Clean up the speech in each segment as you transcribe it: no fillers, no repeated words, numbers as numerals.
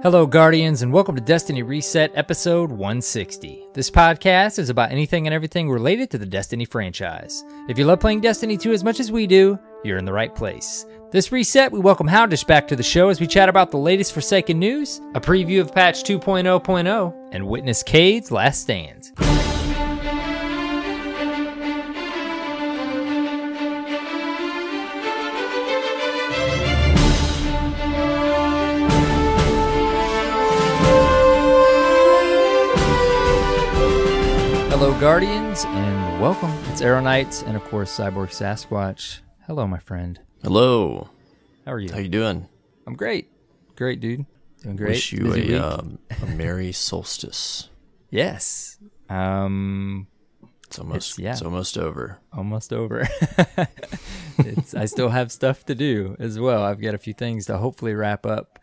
Hello, Guardians, and welcome to Destiny Reset, episode 160. This podcast is about anything and everything related to the Destiny franchise. If you love playing Destiny 2 as much as we do, you're in the right place. This reset, we welcome Houndish back to the show as we chat about the latest Forsaken news, a preview of patch 2.0.0, and witness Cade's last stand. Hello, Guardians, and welcome. It's AER0KNIGHT and, of course, CyborgSasquatch. Hello, my friend. Hello. How are you? How you doing? I'm great. Great, dude. Doing great. Wish you a merry solstice. Yes. It's almost over. Almost over. I still have stuff to do as well. I've got a few things to hopefully wrap up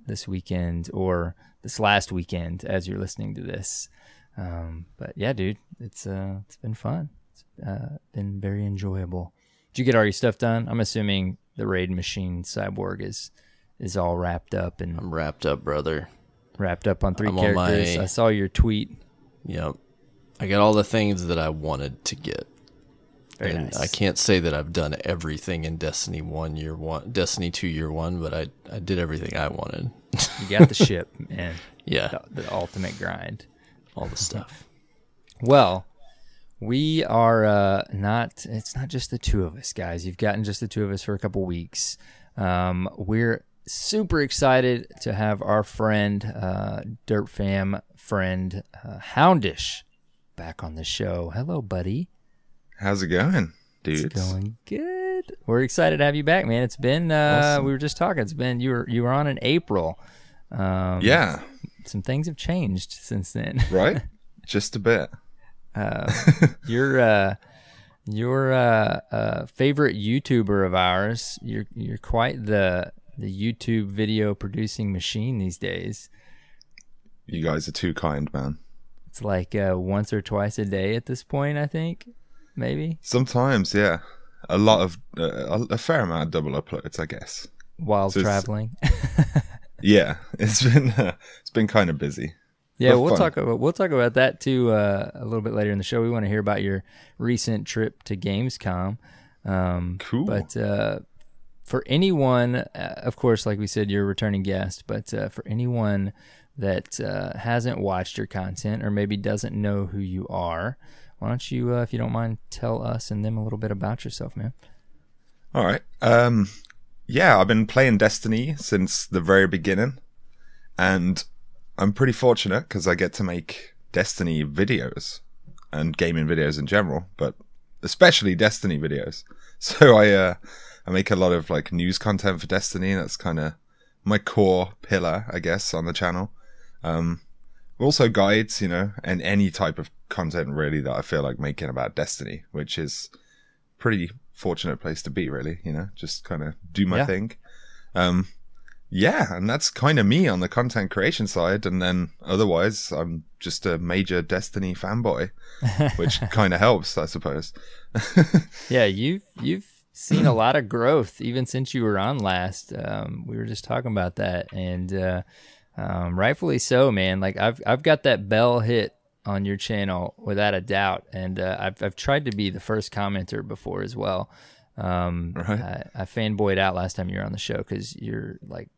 this weekend or this last weekend as you're listening to this. But yeah, dude, it's been fun. It's been very enjoyable. Did you get all your stuff done? I'm assuming the raid machine cyborg is all wrapped up. And I'm wrapped up, brother. Wrapped up on 3 characters. I saw your tweet. Yep. I got all the things that I wanted to get. Very and nice. I can't say that I've done everything in Destiny 1 year 1, Destiny 2 year 1, but I did everything I wanted. You got the ship, man. Yeah. The ultimate grind. All the stuff. Well, we are it's not just the two of us, guys. You've gotten just the two of us for a couple weeks. We're super excited to have our friend, Dirt Fam friend, Houndish back on the show. Hello, buddy. How's it going, dudes? It's going good. We're excited to have you back, man. It's been awesome. We were just talking. It's been you were on in April. Yeah. Some things have changed since then. Right? Just a bit. Your favorite YouTuber of ours. You're quite the YouTube video producing machine these days. You guys are too kind, man. It's like once or twice a day at this point, I think. Maybe. Sometimes, yeah. A lot of a fair amount of double uploads, I guess. While traveling. Yeah, it's been kind of busy. Yeah, but we'll fun. talk about that too a little bit later in the show. We want to hear about your recent trip to Gamescom. Cool. But for anyone, of course, like we said, you're a returning guest. But for anyone that hasn't watched your content or maybe doesn't know who you are, why don't you, if you don't mind, tell us and them a little bit about yourself, man? All right. Yeah, I've been playing Destiny since the very beginning, and I'm pretty fortunate because I get to make Destiny videos and gaming videos in general, but especially Destiny videos. So I make a lot of like news content for Destiny. That's kind of my core pillar, I guess, on the channel. Also guides, and any type of content really that I feel like making about Destiny, which is pretty fortunate place to be, really, just kind of do my thing. Yeah, and that's kind of me on the content creation side, and then otherwise I'm just a major Destiny fanboy, which kind of helps, I suppose. Yeah, you've seen a lot of growth even since you were on last. We were just talking about that, and rightfully so, man. Like I've got that bell hit on your channel without a doubt, and I've tried to be the first commenter before as well. Right. I fanboyed out last time you were on the show because you're like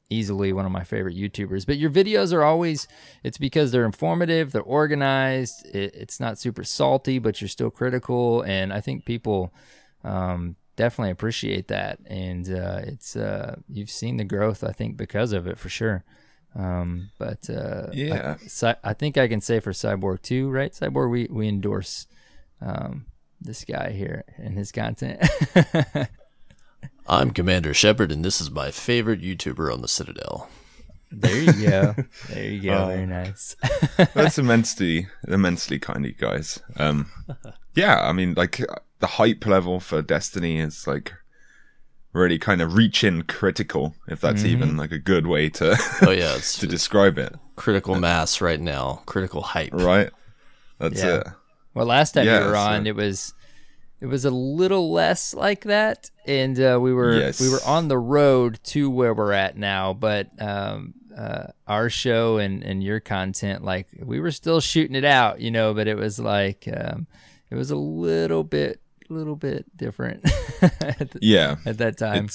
easily one of my favorite YouTubers. But your videos are always, it's because they're informative, they're organized, it's not super salty, but you're still critical, and I think people definitely appreciate that. And it's you've seen the growth, I think, because of it for sure. But yeah, I think I can say for Cyborg too, right? Cyborg, we endorse this guy here and his content. I'm Commander Shepard, and this is my favorite YouTuber on the Citadel. There you go. There you go. Very nice. That's immensely kind of you guys. Yeah, I mean, like the hype level for Destiny is like really kind of reaching critical, if that's even like a good way to to describe it. Critical mass right now. Critical hype. Right. That's it. Well, last time you were on, it was It was a little less like that, and we were on the road to where we're at now. But our show and your content, like we were still shooting it out, you know. But it was like it was a little bit different. At that time.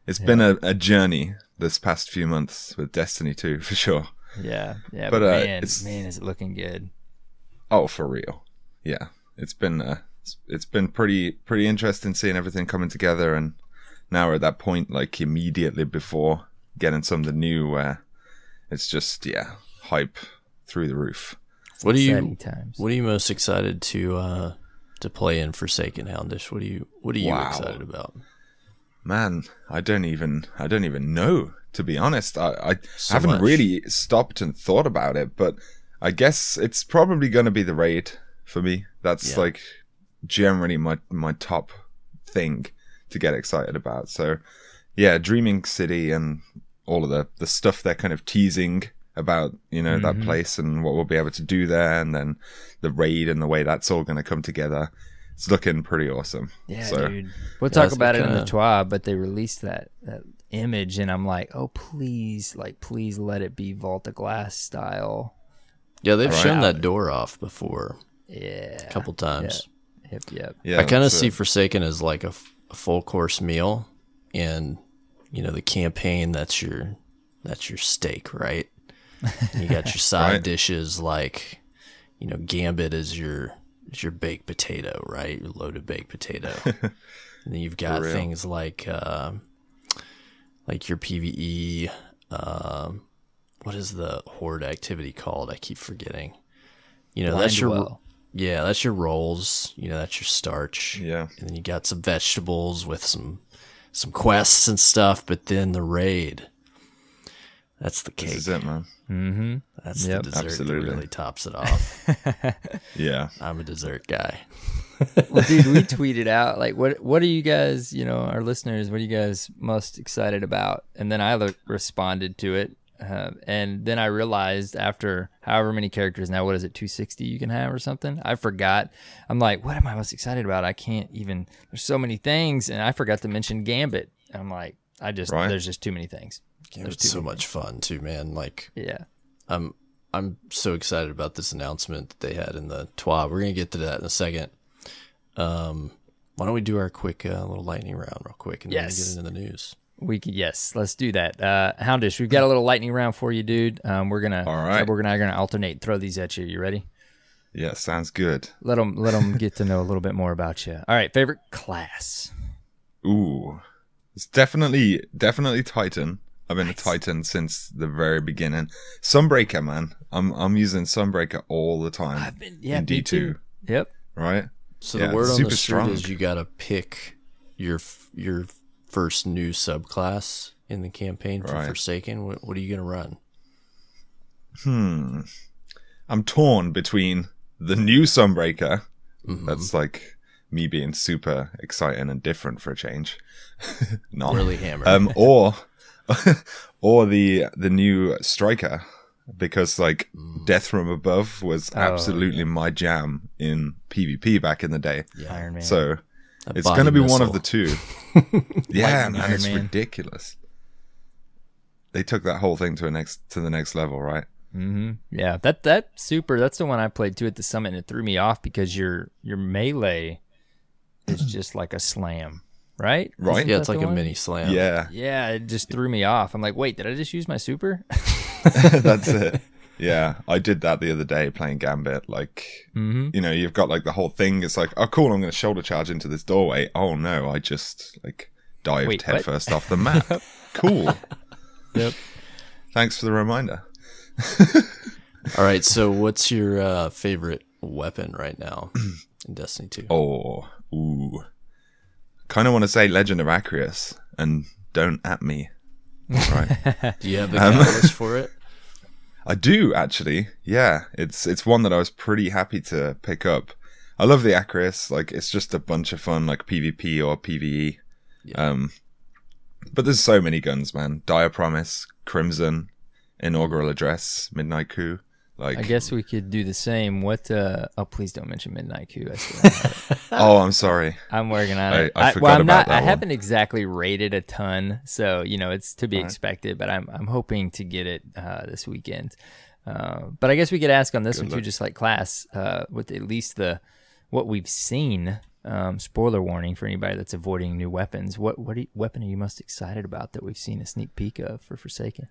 It's been a journey this past few months with Destiny 2 for sure. Yeah. But man, is it looking good? Oh, for real. Yeah, it's been pretty interesting seeing everything coming together, and now we're at that point, like immediately before getting something new, where it's just hype through the roof. What are you most excited to play in Forsaken, Houndish? What are you excited about? Man, I don't even know, to be honest. I haven't really stopped and thought about it, but I guess it's probably going to be the raid for me. That's like generally my top thing to get excited about. So yeah, Dreaming City and all of the stuff they're kind of teasing about, you know, that place and what we'll be able to do there, and then the raid and the way that's all going to come together. It's looking pretty awesome. Yeah, dude. We'll talk about it in the TWA, but they released that image, and I'm like, oh, please let it be Vault of Glass style. Yeah, they've shown that door off before. Yeah. A couple times. Yep. Yeah, I kind of see Forsaken as like a full course meal, and you know, the campaign, that's your steak, right? And you got your side dishes, like, you know, Gambit is your baked potato, right? Your loaded baked potato. And then you've got things like your PvE. What is the horde activity called? I keep forgetting. You know, that's your rolls. You know, that's your starch. Yeah, and then you got some vegetables with some quests and stuff. But then the raid. That's the cake. This is it, man. Mm-hmm. That's the dessert that really tops it off. Yeah. I'm a dessert guy. Well, dude, we tweeted out, like, what are you guys, you know, our listeners, what are you guys most excited about? And then I responded to it. And then I realized after however many characters now, what is it, 260 you can have or something? I forgot. I'm like, what am I most excited about? I can't even, there's so many things. And I forgot to mention Gambit. And I'm like, there's just too many things. It's so much fun too, man. Like, yeah, I'm so excited about this announcement that they had in the TWA. We're gonna get to that in a second. Why don't we do our quick little lightning round real quick, and then get into the news? Let's do that. Houndish, we've got a little lightning round for you, dude. We're gonna alternate, throw these at you. You ready? Yeah, sounds good. Let them get to know a little bit more about you. All right, favorite class? Ooh, it's definitely Titan. I've been a Titan since the very beginning. Sunbreaker, man. I'm using Sunbreaker all the time. In D2. Too. Yep. Right? So the word on the street is you gotta pick your first new subclass in the campaign for Forsaken. What are you gonna run? I'm torn between the new Sunbreaker. That's like me being super exciting and different for a change. Not really hammered. or the new Striker, because like Death from Above was absolutely my jam in PvP back in the day. Yeah, Iron Man. So it's going to be one of the two. Yeah, man, it's ridiculous. They took that whole thing to the next level, right? Mm-hmm. Yeah, that's the one I played too at the summit, and it threw me off because your melee is just like a slam. Right? Yeah, it's like a mini slam. Yeah, it just threw me off. I'm like, wait, did I just use my super? That's it. Yeah, I did that the other day playing Gambit. Like, you know, you've got like the whole thing. It's like, oh, cool, I'm going to shoulder charge into this doorway. Oh no, I just like dived headfirst off the map. Cool. Yep. Thanks for the reminder. All right, so what's your favorite weapon right now in Destiny 2? Kind of want to say Legend of Acreus, and don't at me. Right? Do you have the catalyst for it? I do, actually. Yeah, it's one that I was pretty happy to pick up. I love the Acreus. Like, it's just a bunch of fun, like PvP or PvE. Yeah. But there's so many guns, man. Dire Promise, Crimson, Inaugural Address, Midnight Coup. Like, I guess we could do the same. What? Oh, please don't mention Midnight Coup. I still don't have it. oh, I'm sorry. I'm working on it. I forgot about that I one. haven't exactly rated a ton, so it's to be expected. But I'm hoping to get it this weekend. But I guess we could ask on this one too, just like class, with at least what we've seen. Spoiler warning for anybody that's avoiding new weapons. What weapon are you most excited about that we've seen a sneak peek of for Forsaken?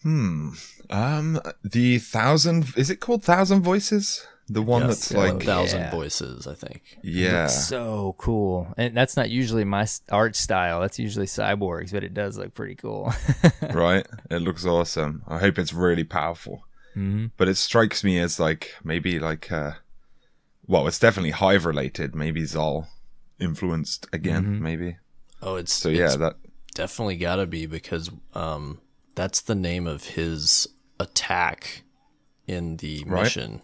The 1,000, is it called 1,000 Voices? The one that's like 1,000 voices, I think. Yeah. Looks so cool. And that's not usually my art style. That's usually Cyborg's, but it does look pretty cool. Right? It looks awesome. I hope it's really powerful. Mm-hmm. But it strikes me as like, maybe like, well, it's definitely Hive related. Maybe Zal influenced again, maybe. Oh, it's that definitely gotta be, because that's the name of his attack in the mission.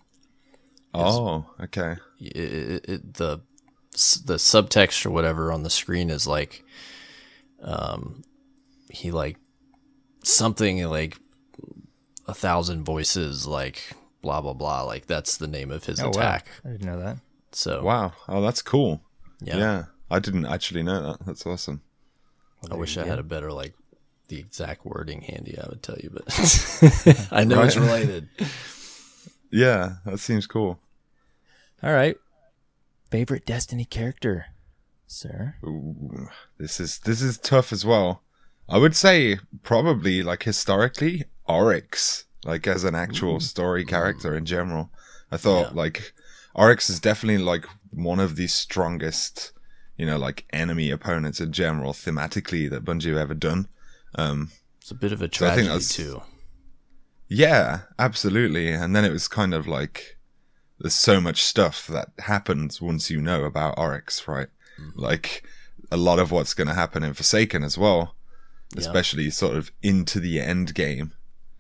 Oh, okay. The subtext or whatever on the screen is like, he like something like 1,000 voices, like blah blah blah. Like that's the name of his attack. Wow. I didn't know that. So wow. Oh, that's cool. Yeah. I didn't actually know that. That's awesome. I wish I had a better like the exact wording handy. I would tell you, but I know it's related. Yeah, that seems cool. All right. Favorite Destiny character, sir? Ooh, this is tough as well. I would say probably like historically Oryx, like as an actual story character in general. I thought like Oryx is definitely like one of the strongest, like enemy opponents in general thematically that Bungie have ever done. It's a bit of a tragedy too. Yeah, absolutely. And then it was kind of like there's so much stuff that happens once you know about Oryx, right? Like a lot of what's going to happen in Forsaken as well, especially sort of into the end game.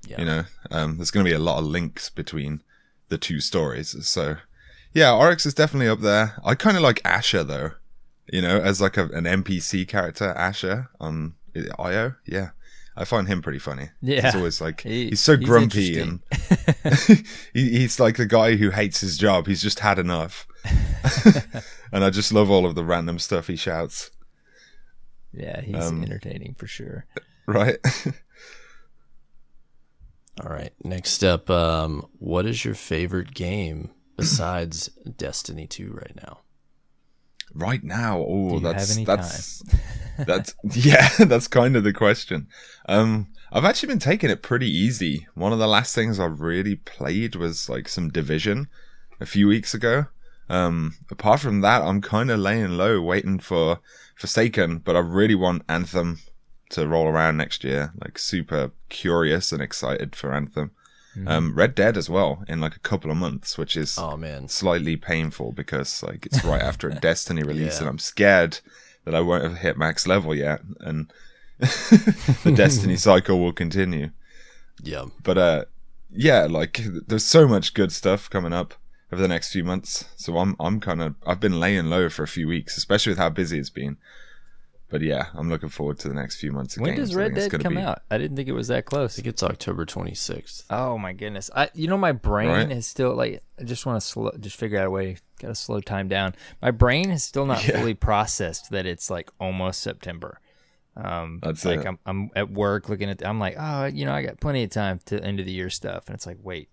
Yeah. There's going to be a lot of links between the two stories. So yeah, Oryx is definitely up there. I kind of like Asher though, as like an NPC character, Asher on IO. Yeah. I find him pretty funny. Yeah. He's always like, he's so grumpy and he's like the guy who hates his job. He's just had enough. And I just love all of the random stuff he shouts. Yeah, he's entertaining for sure. Right. All right. Next up, what is your favorite game besides Destiny 2 right now? Right now, that's time? That's kind of the question. I've actually been taking it pretty easy. One of the last things I really played was like some Division a few weeks ago. Apart from that, I'm kind of laying low, waiting for Forsaken, but I really want Anthem to roll around next year. Like super curious and excited for Anthem. Red Dead as well in like a couple of months, which is slightly painful because like it's right after a Destiny release and I'm scared that I won't have hit max level yet and the Destiny cycle will continue. Yeah. But like there's so much good stuff coming up over the next few months. So I've been laying low for a few weeks, especially with how busy it's been. But yeah, I'm looking forward to the next few months. When does Red Dead come out? I didn't think it was that close. I think it's October 26th. Oh my goodness! My brain is still like, I just want to just figure out a way. Got to slow time down. My brain is still not fully processed that it's like almost September. That's like it. I'm at work looking at. I'm like, I got plenty of time to end of the year stuff, and it's like, wait,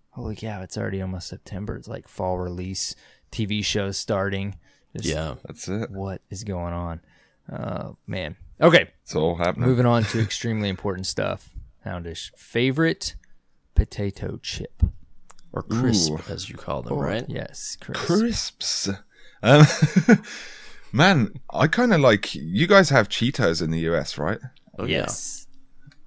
holy cow, it's already almost September. It's like fall release, TV shows starting. That's it. What is going on? Man. Okay. It's all happening. Moving on to extremely important stuff. Houndish. Favorite potato chip. Or crisp, as you call them, right? Yes, crisps. Man, I kind of like, you guys have Cheetos in the US, right? Oh, yes.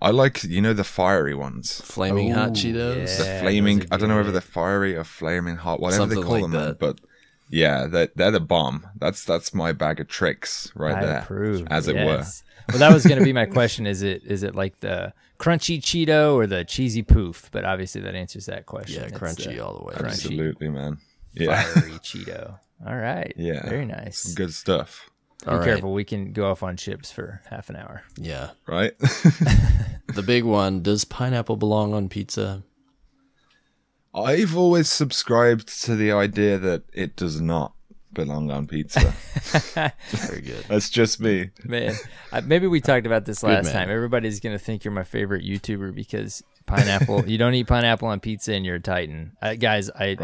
I like, the fiery ones. Flaming hot Cheetos? Yeah, the flaming, I don't know whether they're fiery or flaming hot, whatever Something they call like them, that. Man, but yeah, they're the bomb. That's my bag of tricks right there. Approve. As it were. Well, that was going to be my question. Is it like the crunchy Cheeto or the cheesy poof? But obviously that answers that question. Yeah, crunchy all the way. Crunchy, absolutely, man. Yeah. Fiery Cheeto. All right. Yeah. Very nice. Some good stuff. Be careful. We can go off on chips for half an hour. Yeah. Right? The big one, does pineapple belong on pizza? I've always subscribed to the idea that it does not belong on pizza. Very good. That's just me. Man, maybe we talked about this last man. time. Everybody's going to think you're my favorite YouTuber because pineapple, you don't eat pineapple on pizza and you're a Titan. Guys, I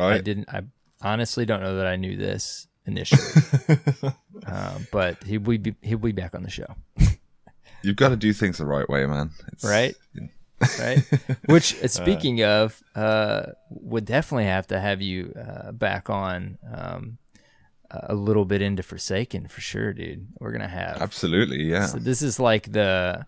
honestly don't know that I knew this initially. But he'll be back on the show. You've got to do things the right way, man. Right? Right? Which, speaking of, would definitely have to have you back on a little bit into Forsaken for sure, dude. We're going to have. Absolutely, yeah. So this is like the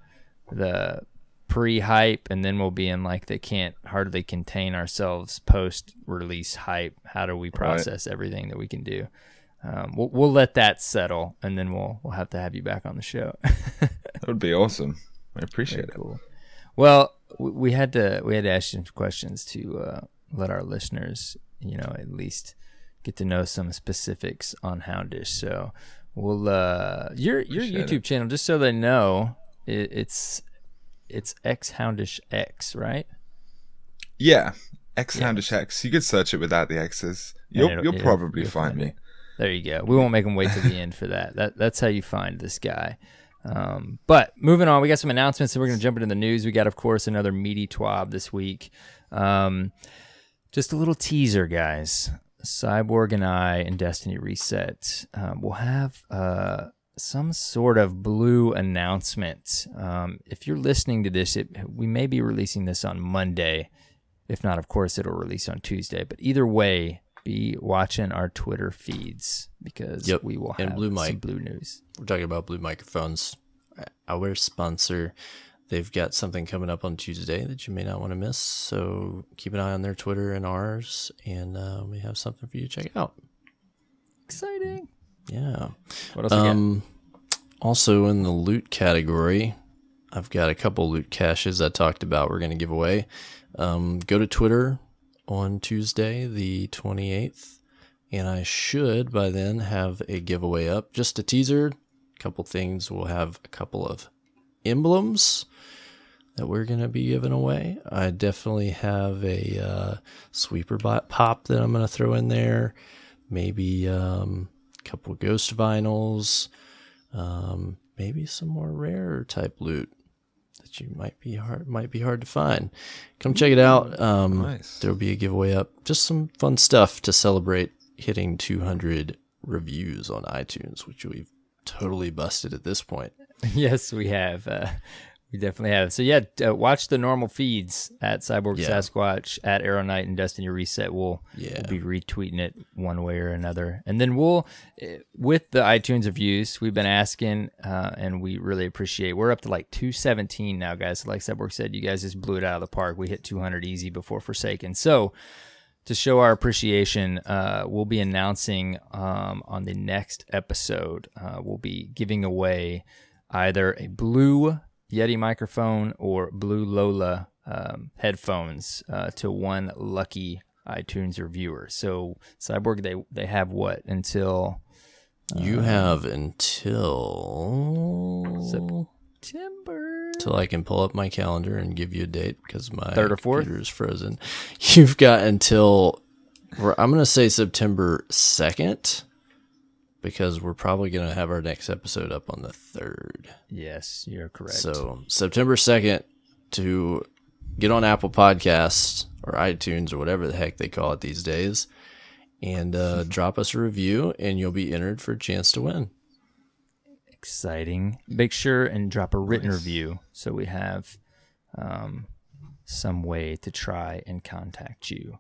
pre-hype, and then we'll be in like the can't hardly contain ourselves post-release hype. How do we process everything that we can do? We'll let that settle, and then we'll have to have you back on the show. That would be awesome. I appreciate it. Cool. Well, we had to ask you some questions to let our listeners, at least get to know some specifics on Houndish. So we'll your YouTube channel, just so they know, it's X Houndish X, right? Yeah, X Houndish X. You could search it without the X's. You'll probably find me. There you go. We won't make them wait till the end for that. That's how you find this guy. But moving on, we got some announcements, and we're going to jump into the news. We got, of course, another meaty twab this week. Just a little teaser, guys. Cyborg and I in Destiny Reset will have some sort of blue announcement. If you're listening to this, we may be releasing this on Monday. If not, of course, it'll release on Tuesday. But either way, be watching our Twitter feeds because we will have some blue news. We're talking about Blue Microphones, our sponsor. They've got something coming up on Tuesday that you may not want to miss. So keep an eye on their Twitter and ours, and we have something for you to check out. Exciting. Yeah. What else we got? Also in the loot category, I've got a couple loot caches I talked about we're going to give away. Go to Twitter on Tuesday, the 28th, and I should by then have a giveaway up. Just a teaser, a couple things. We'll have a couple of emblems that we're going to be giving away. I definitely have a sweeper pop that I'm going to throw in there. Maybe a couple ghost vinyls. Maybe some more rare type loot that you might be hard to find. Come check it out. Nice. There'll be a giveaway up. Just some fun stuff to celebrate hitting 200 reviews on iTunes, which we've totally busted at this point. Yes, we have. We definitely have. So yeah, watch the normal feeds at CyborgSasquatch, at AER0KNIGHT, and Destiny Reset. We'll be retweeting it one way or another. And then we'll, with the iTunes reviews, we've been asking, and we really appreciate. We're up to like 217 now, guys. So like Cyborg said, you guys just blew it out of the park. We hit 200 easy before Forsaken. So to show our appreciation, we'll be announcing on the next episode, we'll be giving away either a blue Yeti microphone or blue Lola headphones to one lucky iTunes reviewer. So Cyborg, they have what until you have until September, till I can pull up my calendar and give you a date because my 3rd or 4th? computer is frozen. You've got until I'm going to say September 2nd. Because we're probably going to have our next episode up on the 3rd. Yes, you're correct. So September 2nd to get on Apple Podcasts or iTunes or whatever the heck they call it these days and drop us a review and you'll be entered for a chance to win. Exciting. Make sure and drop a written review so we have some way to try and contact you.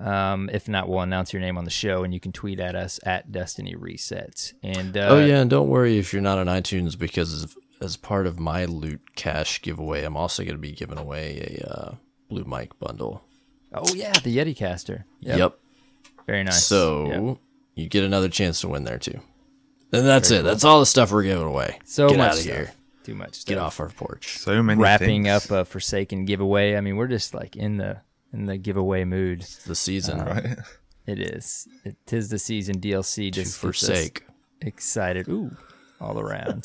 If not, we'll announce your name on the show, and you can tweet at us at Destiny Resets. And and don't worry if you're not on iTunes, because as part of my loot cache giveaway, I'm also going to be giving away a Blue Mic bundle. Oh yeah, the Yeti caster. Yep. Very nice. So you get another chance to win there too. And that's Very it. Cool. That's all the stuff we're giving away. So get much out of stuff. here. Too much stuff. Get off our porch. So many wrapping things. up a Forsaken giveaway. I mean, we're just like in the giveaway mood. It's the season, right? It is. It is the season. DLC just forsake. Excited. Ooh, all around.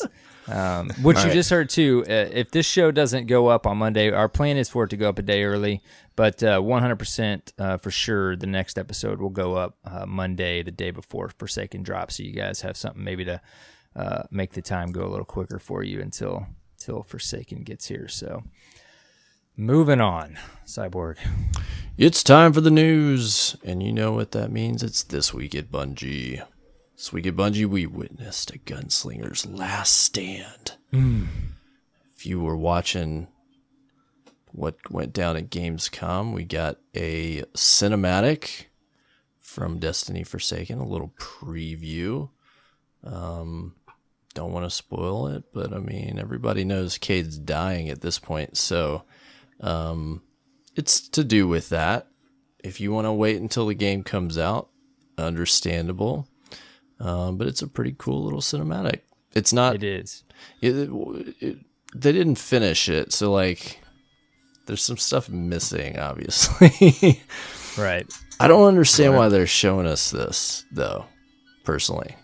Which you just heard too. If this show doesn't go up on Monday, our plan is for it to go up a day early, but 100% for sure the next episode will go up Monday, the day before Forsaken drop, so you guys have something maybe to make the time go a little quicker for you until Forsaken gets here. So moving on, Cyborg. It's time for the news, and you know what that means. It's This Week at Bungie. This week at Bungie, we witnessed a gunslinger's last stand. If you were watching what went down at Gamescom, we got a cinematic from Destiny Forsaken, a little preview. Don't want to spoil it, but I mean, everybody knows Cade's dying at this point, so it's to do with that. If you want to wait until the game comes out, understandable. But it's a pretty cool little cinematic. It's not. It is. They didn't finish it, so like, there's some stuff missing, obviously. Right. I don't understand why they're showing us this, though. Personally,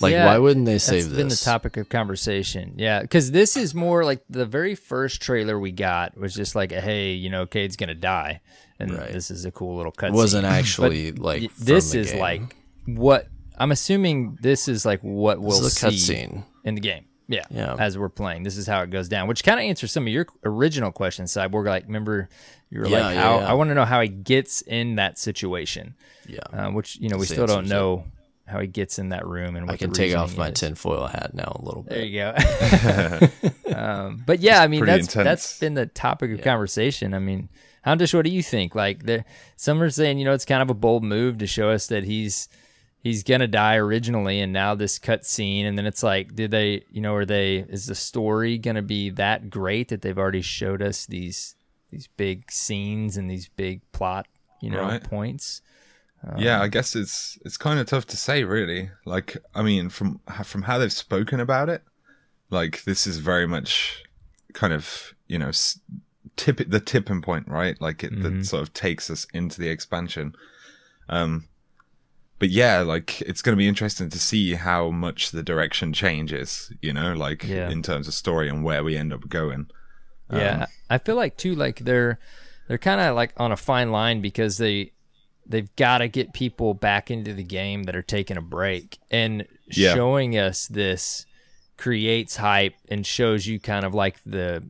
like, why wouldn't they save this? That's been the topic of conversation. Yeah, because this is more like the very first trailer we got was just like, hey, you know, Cade's gonna die, and this is a cool little cutscene. It wasn't actually like this from the is game. like what. I'm assuming this is like what we'll see cutscene in the game. Yeah, Yeah. as we're playing. This is how it goes down, which kind of answers some of your original questions, Cyborg. Like, remember, you were like, how I want to know how he gets in that situation. Yeah. Which, you know, we still don't know how he gets in that room. And what I can the take off reasoning my is. tinfoil hat now a little bit. There you go. But yeah, I mean, that's been the topic of conversation. I mean, Houndish, what do you think? Like, some are saying, you know, it's kind of a bold move to show us that he's gonna die originally, and now this cut scene, and then it's like, did they, you know, is the story gonna be that great that they've already showed us these big scenes and these big plot, you know, points? Yeah, I guess it's kind of tough to say, really. Like, I mean, from how they've spoken about it, like, this is very much kind of, you know, the tipping point, right? Like, that sort of takes us into the expansion. But yeah, like, it's going to be interesting to see how much the direction changes, you know, like, in terms of story and where we end up going. Yeah, I feel like too, like they're kind of like on a fine line, because they've got to get people back into the game that are taking a break, and showing us this creates hype and shows you kind of like the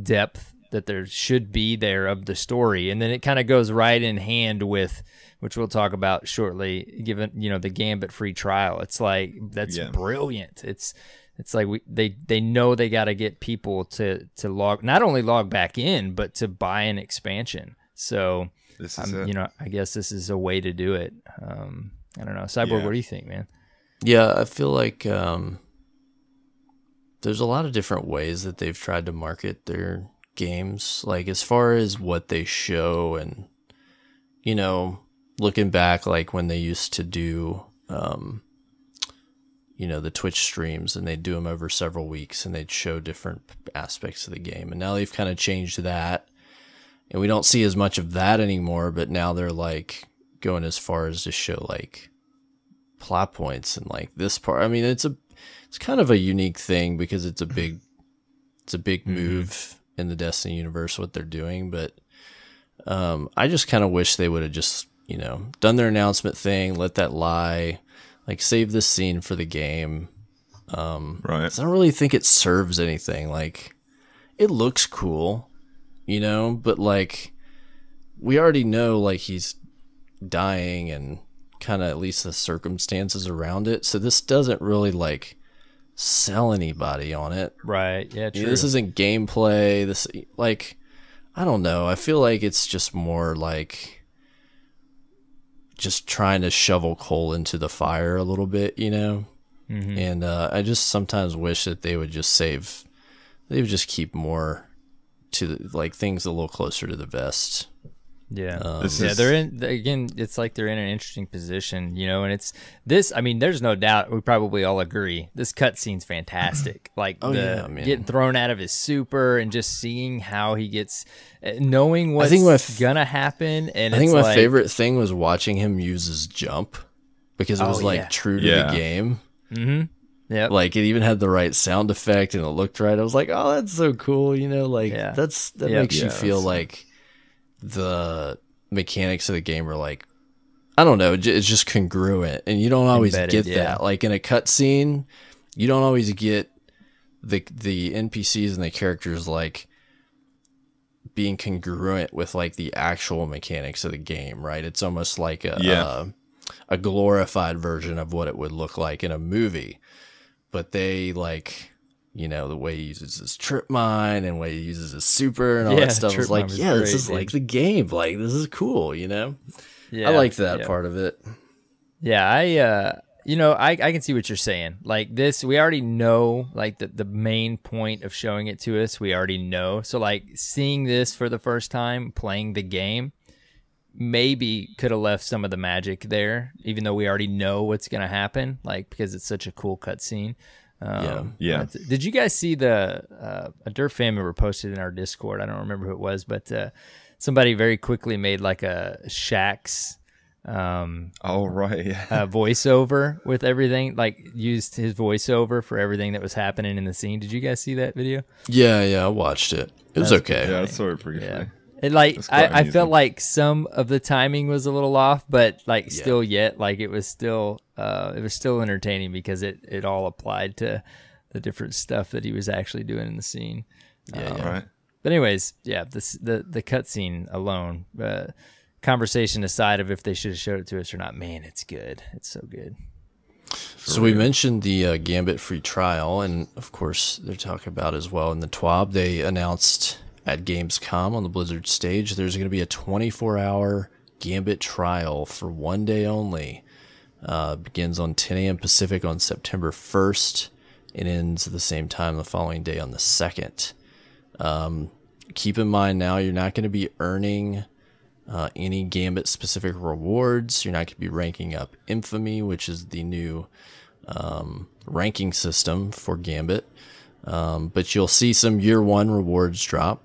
depth that there should be there of the story, and then it kind of goes right in hand with, which we'll talk about shortly, given, you know, the Gambit free trial. It's like, that's brilliant. It's like they know they got to get people to not only log back in, but to buy an expansion. So this is you know, I guess this is a way to do it. I don't know, Cyborg, what do you think, man? Yeah, I feel like there's a lot of different ways that they've tried to market their games, like as far as what they show, and, you know, looking back, like when they used to do you know, the Twitch streams, and they'd do them over several weeks, and they'd show different aspects of the game, and now they've kind of changed that, and we don't see as much of that anymore, but now they're like going as far as to show like plot points and like this part. I mean, it's kind of a unique thing, because it's a big move in the Destiny universe, what they're doing, but I just kind of wish they would have just, you know, done their announcement thing, let that lie, like, save this scene for the game. Right. I don't really think it serves anything. Like, it looks cool, you know, but like, we already know, like, he's dying and kind of at least the circumstances around it, so this doesn't really like sell anybody on it. Right. Yeah, true. This isn't gameplay. This, like, I don't know. I feel like it's just more like just trying to shovel coal into the fire a little bit, you know? And I just sometimes wish that they would just keep more to like things a little closer to the vest. Yeah. They're in, again, it's like they're in an interesting position, you know, and it's this, I mean, there's no doubt, we probably all agree, this cutscene's fantastic. Like, getting thrown out of his super and just seeing how he gets, knowing what's gonna happen. And I think my favorite thing was watching him use his jump, because it was like true to the game. Yeah. Like it even had the right sound effect and it looked right. I was like, oh, that's so cool. You know, like that makes you feel like the mechanics of the game are like, I don't know, it's just congruent, and you don't always get that. Like in a cutscene, you don't always get the NPCs and the characters like being congruent with like the actual mechanics of the game, right? It's almost like a glorified version of what it would look like in a movie. But they like, you know, the way he uses his trip mine and the way he uses his super and all that stuff is like, this is like the game. Like this is cool, you know? Yeah, I liked that part of it. Yeah, I can see what you're saying. Like this, we already know, like the main point of showing it to us, we already know. So like seeing this for the first time, playing the game, maybe could have left some of the magic there, even though we already know what's going to happen, like because it's such a cool cutscene. Yeah. Did you guys see a Dirt fan member posted in our Discord? I don't remember who it was, but somebody very quickly made like a Shaxx voiceover with everything, like used his voiceover for everything that was happening in the scene. Did you guys see that video? Yeah, I watched it. It was okay. Yeah, I saw it briefly. Yeah. And like I felt like some of the timing was a little off, but like still like it was still entertaining because it all applied to the different stuff that he was actually doing in the scene. Right. But anyways, the cutscene alone, conversation aside of if they should have showed it to us or not, man, it's good. It's so good. So we mentioned the Gambit free trial, and of course they're talking about as well in the TWAB. They announced at Gamescom on the Blizzard stage there's going to be a 24-hour Gambit trial for 1 day only. Begins on 10 a.m. Pacific on September 1st and ends at the same time the following day on the 2nd. Keep in mind now you're not going to be earning any Gambit-specific rewards. You're not going to be ranking up Infamy, which is the new ranking system for Gambit. But you'll see some year one rewards drop.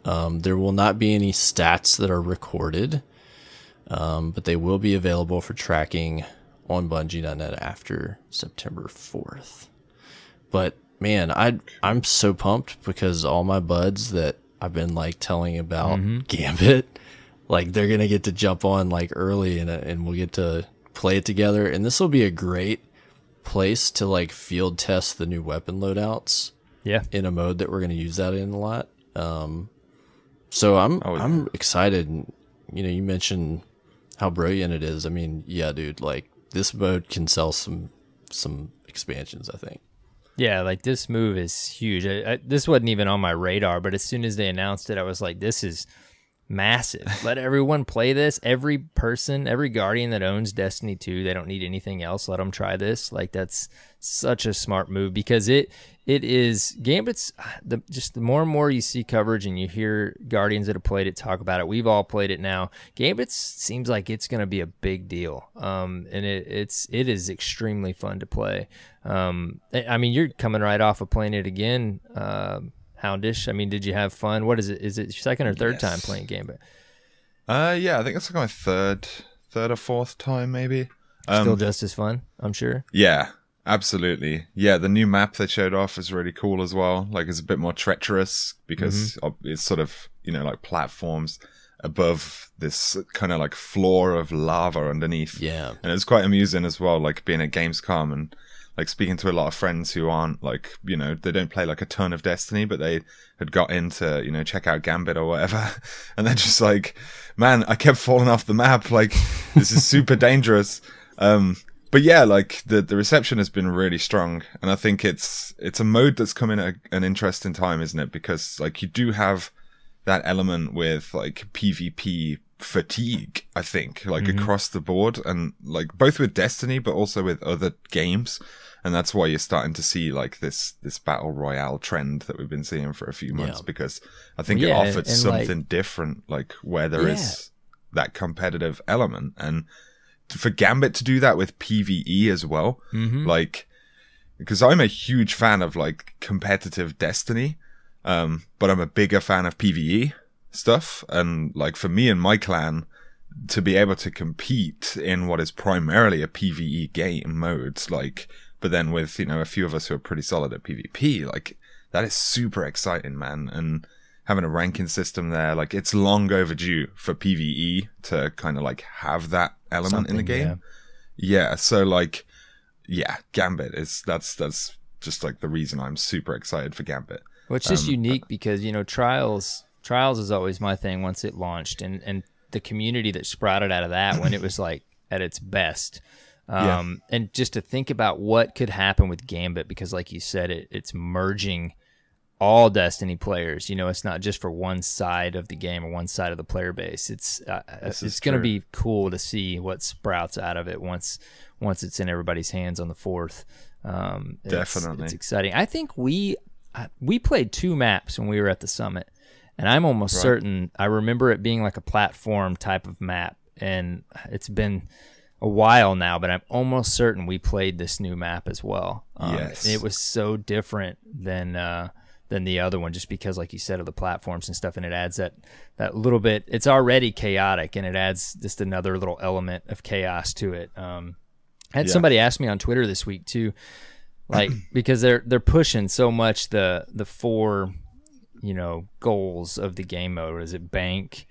There will not be any stats that are recorded, but they will be available for tracking on Bungie.net after September 4th. But man, I'm so pumped because all my buds that I've been like telling about Gambit, like they're gonna get to jump on like early and we'll get to play it together. And this will be a great place to like field test the new weapon loadouts. Yeah, in a mode that we're gonna use that in a lot. So I'm excited. You know, you mentioned how brilliant it is. I mean, yeah, dude, like this mode can sell some expansions, I think. Yeah, like this move is huge. This wasn't even on my radar, but as soon as they announced it, I was like, this is massive. Let everyone play this. Every person, every Guardian that owns Destiny 2, they don't need anything else. Let them try this. Like that's such a smart move because it is Gambit's just the more and more you see coverage and you hear Guardians that have played it talk about it. We've all played it now. Gambit seems like it's going to be a big deal. And it is extremely fun to play. I mean, you're coming right off of playing it again, Houndish. I mean, did you have fun? What is it? Is it your second or third time playing Gambit? Yeah, I think it's like my third or fourth time, maybe. Still just as fun, I'm sure. Yeah, absolutely. Yeah, the new map they showed off is really cool as well. Like, it's a bit more treacherous because it's sort of, you know, like platforms above this kind of like floor of lava underneath. Yeah. And it's quite amusing as well, like being at Gamescom and like speaking to a lot of friends who aren't like, you know, they don't play like a ton of Destiny, but they had got into, you know, check out Gambit or whatever. And they're just like, man, I kept falling off the map. Like, this is super dangerous. But yeah, like the reception has been really strong. And I think it's a mode that's come in at an interesting time, isn't it? Because like you do have that element with like PvP fatigue, I think, like across the board, and like both with Destiny but also with other games. And that's why you're starting to see like this battle royale trend that we've been seeing for a few months, because I think it offered something like, different, like where there is that competitive element. And for Gambit to do that with PvE as well, like, because I'm a huge fan of like competitive Destiny, but I'm a bigger fan of PvE stuff. And like for me and my clan to be able to compete in what is primarily a PvE game modes, like But then with, a few of us who are pretty solid at PvP, like, that is super exciting, man. And having a ranking system there, like, it's long overdue for PvE to kind of like have that element in the game. Yeah. So like, yeah, Gambit that's just like the reason I'm super excited for Gambit. Well, it's just unique because, Trials is always my thing once it launched, and the community that sprouted out of that when it was like at its best. And just to think about what could happen with Gambit, because like you said, it's merging all Destiny players. It's not just for one side of the game or one side of the player base. It's going to be cool to see what sprouts out of it once it's in everybody's hands on the 4th. Definitely. It's exciting. I think we played 2 maps when we were at the summit, and I'm almost certain I remember it being like a platform type of map, and it's been a while now, but I'm almost certain we played this new map as well. Yes. It was so different than the other one, just because, like you said, of the platforms and stuff, and it adds that little bit. It's already chaotic, and it adds just another little element of chaos to it. I had somebody ask me on Twitter this week too, like, because they're pushing so much the 4 goals of the game mode. Is it bank,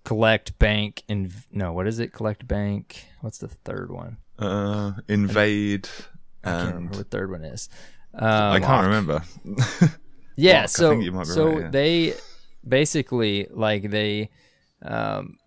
collect, bank, and what is it? Collect, bank. What's the third one? Invade. I can't remember what the third one is. I can't remember. Yeah, Lock, so I think you might be right, yeah. They basically they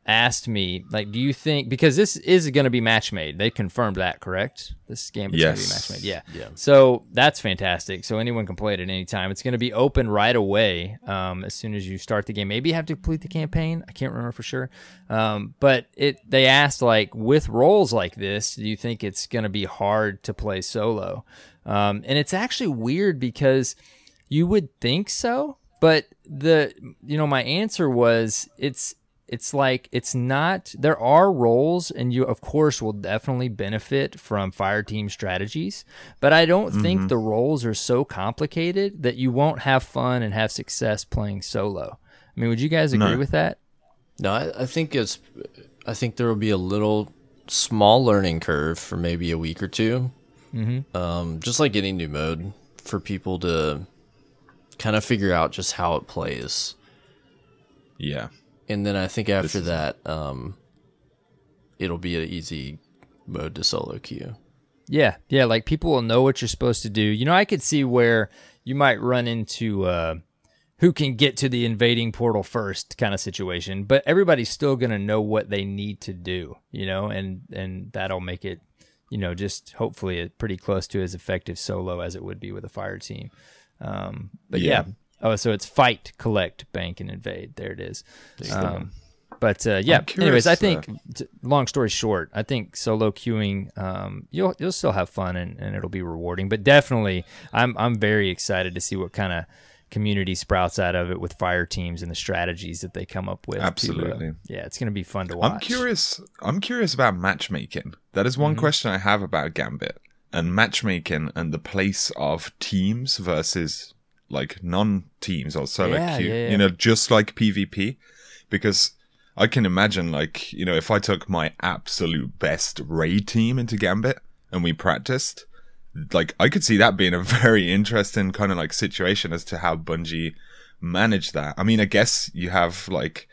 asked me, like, do you think, because this is going to be match made? They confirmed that, correct? This game is going to be match made. Yeah. So that's fantastic. So anyone can play it at any time. It's going to be open right away as soon as you start the game. Maybe you have to complete the campaign. I can't remember for sure. But they asked, like, with roles like this, do you think it's going to be hard to play solo? And it's actually weird because you would think so, but my answer was it's like, it's not. There are roles, and you, of course, will definitely benefit from fire team strategies, but I don't think the roles are so complicated that you won't have fun and have success playing solo. I mean, would you guys agree with that? No, I think there will be a little small learning curve for maybe a week or two. Just like any new mode, for people to kind of figure out just how it plays. Yeah. And then I think after that, it'll be an easy mode to solo queue. Yeah, like, people will know what you're supposed to do. I could see where you might run into who can get to the invading portal first kind of situation, but everybody's still going to know what they need to do, and that'll make it, just hopefully pretty close to as effective solo as it would be with a fire team. But yeah. Oh, so it's fight, collect, bank, and invade. There it is. But yeah. Anyways, I think long story short, I think solo queuing, you'll still have fun and it'll be rewarding. But definitely, I'm very excited to see what kind of community sprouts out of it with fire teams and the strategies that they come up with. Absolutely. Yeah, it's going to be fun to watch. I'm curious about matchmaking. That is one question I have about Gambit, and matchmaking and the place of teams versus, like, non-teams or solo queue, just like PvP, because I can imagine, like, if I took my absolute best raid team into Gambit and we practiced, like, I could see that being a very interesting kind of like situation as to how Bungie managed that. I mean, I guess you have, like,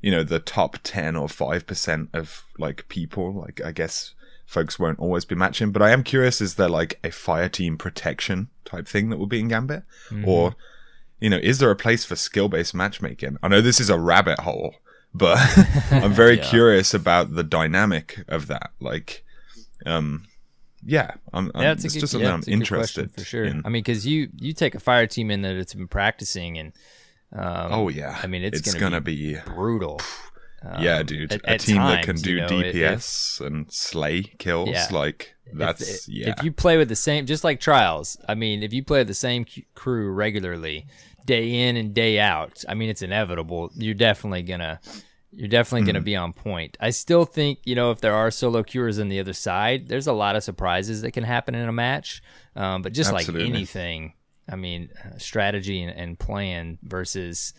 the top 10 or 5% of, like, people, like, I guess folks won't always be matching, but I am curious, is there like a fire team protection type thing that will be in Gambit? Or, is there a place for skill-based matchmaking? I know this is a rabbit hole, but I'm very curious about the dynamic of that. Like, it's just something I'm interested for sure. in. I mean, because you take a fire team in that it's been practicing, and I mean, it's gonna be brutal. Yeah, dude. A team times, that can do DPS and slay kills, like, that's, If you play with the same, just like Trials, I mean, if you play with the same crew regularly, day in and day out, I mean, it's inevitable. You're definitely gonna be on point. I still think, if there are solo queuers on the other side, there's a lot of surprises that can happen in a match. But just like anything, I mean, strategy and plan versus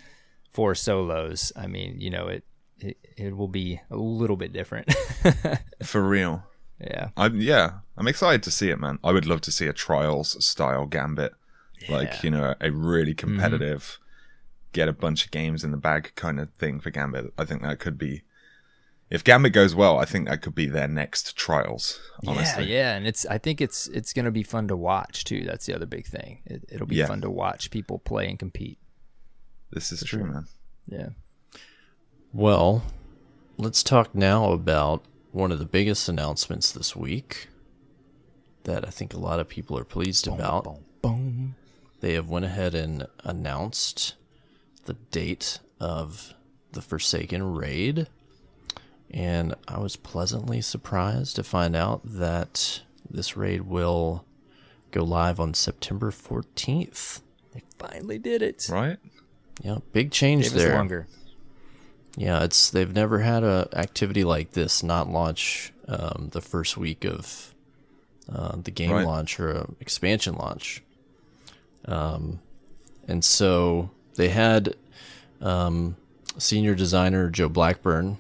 4 solos, I mean, it will be a little bit different. For real. Yeah. I'm excited to see it, man. I would love to see a Trials style Gambit, like, you know, a really competitive, get a bunch of games in the bag kind of thing for Gambit. I think that could be, if Gambit goes well, I think that could be their next Trials, honestly. Yeah, and I think it's going to be fun to watch too. That's the other big thing. It'll be fun to watch people play and compete. This is true, man. Yeah. Well, let's talk now about one of the biggest announcements this week that I think a lot of people are pleased about. They have went ahead and announced the date of the Forsaken raid. And I was pleasantly surprised to find out that this raid will go live on September 14th. They finally did it. Right? Yeah, big change Gave there. us longer. Yeah, they've never had a activity like this not launch the first week of the game launch or expansion launch. And so they had senior designer Joe Blackburn,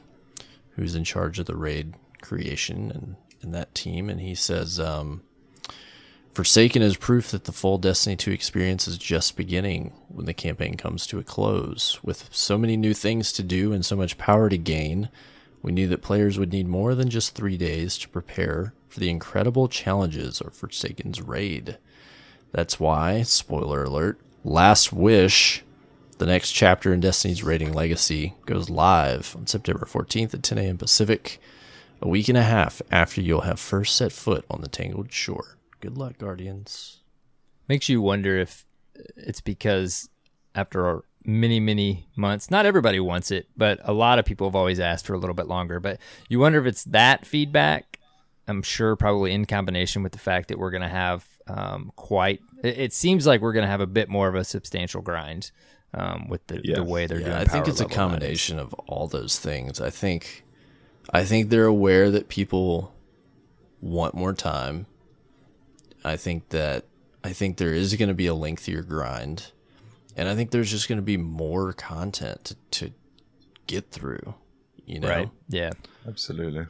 who's in charge of the raid creation and that team, and he says, Forsaken is proof that the full Destiny 2 experience is just beginning when the campaign comes to a close. With so many new things to do and so much power to gain, we knew that players would need more than just 3 days to prepare for the incredible challenges of Forsaken's raid. That's why, spoiler alert, Last Wish, the next chapter in Destiny's raiding legacy, goes live on September 14th at 10 a.m. Pacific, a week and a half after you'll have first set foot on the Tangled Shore. Good luck, Guardians. Makes you wonder if it's because after many, many months, not everybody wants it, but a lot of people have always asked for a little bit longer. But you wonder if it's that feedback. I'm sure probably in combination with the fact that we're going to have it seems like we're going to have a bit more of a substantial grind with the way they're doing. I think it's a combination of all those things. I think they're aware that people want more time. I think there is going to be a lengthier grind, and I think there's just going to be more content to get through, you know? Right. Yeah. Absolutely.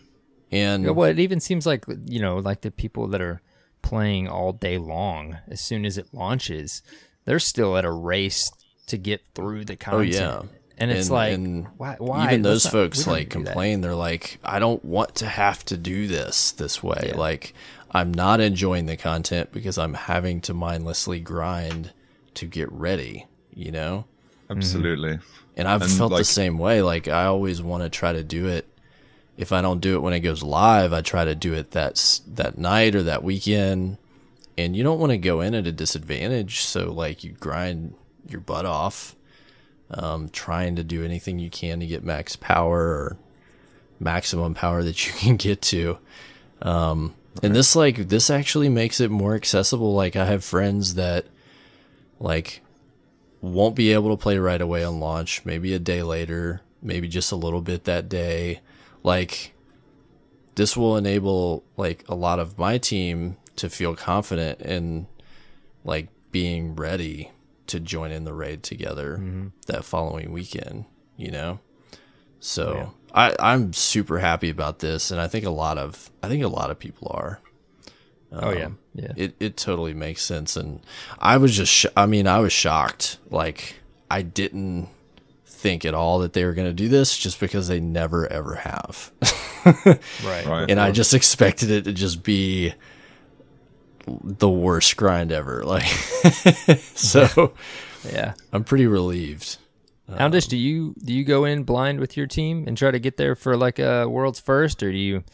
And well, it even seems like, you know, like the people that are playing all day long, as soon as it launches, they're still at a race to get through the content. Oh, yeah. And it's why? Even those folks like complain. They're like, I don't want to have to do this way. Yeah. Like, I'm not enjoying the content because I'm having to mindlessly grind to get ready, you know? Absolutely. And I've felt the same way. Like, I always want to try to do it. If I don't do it when it goes live, I try to do it that night or that weekend. And you don't want to go in at a disadvantage. So, like, you grind your butt off, trying to do anything you can to get max power or maximum power that you can get to. And this actually makes it more accessible. Like, I have friends that like won't be able to play right away on launch, maybe a day later, maybe just a little bit that day. Like, this will enable like a lot of my team to feel confident in like being ready to join in the raid together that following weekend, you know? So I'm super happy about this, and I think a lot of people are. It totally makes sense, and I was just I was shocked. Like, I didn't think at all that they were going to do this, just because they never ever have. Right. And I just expected it to just be the worst grind ever. Like, so yeah, I'm pretty relieved. Houndish, do you go in blind with your team and try to get there for like a world's first, or do you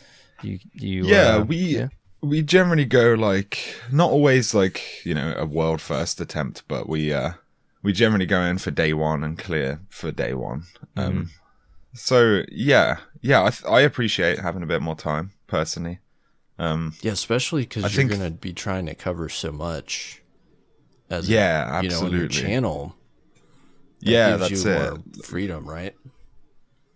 we generally go like, not always like, you know, a world first attempt, but we generally go in for day one and clear for day one. So I appreciate having a bit more time personally. Especially because you're going to be trying to cover so much as absolutely. On your channel. That's gives you it. More freedom, right?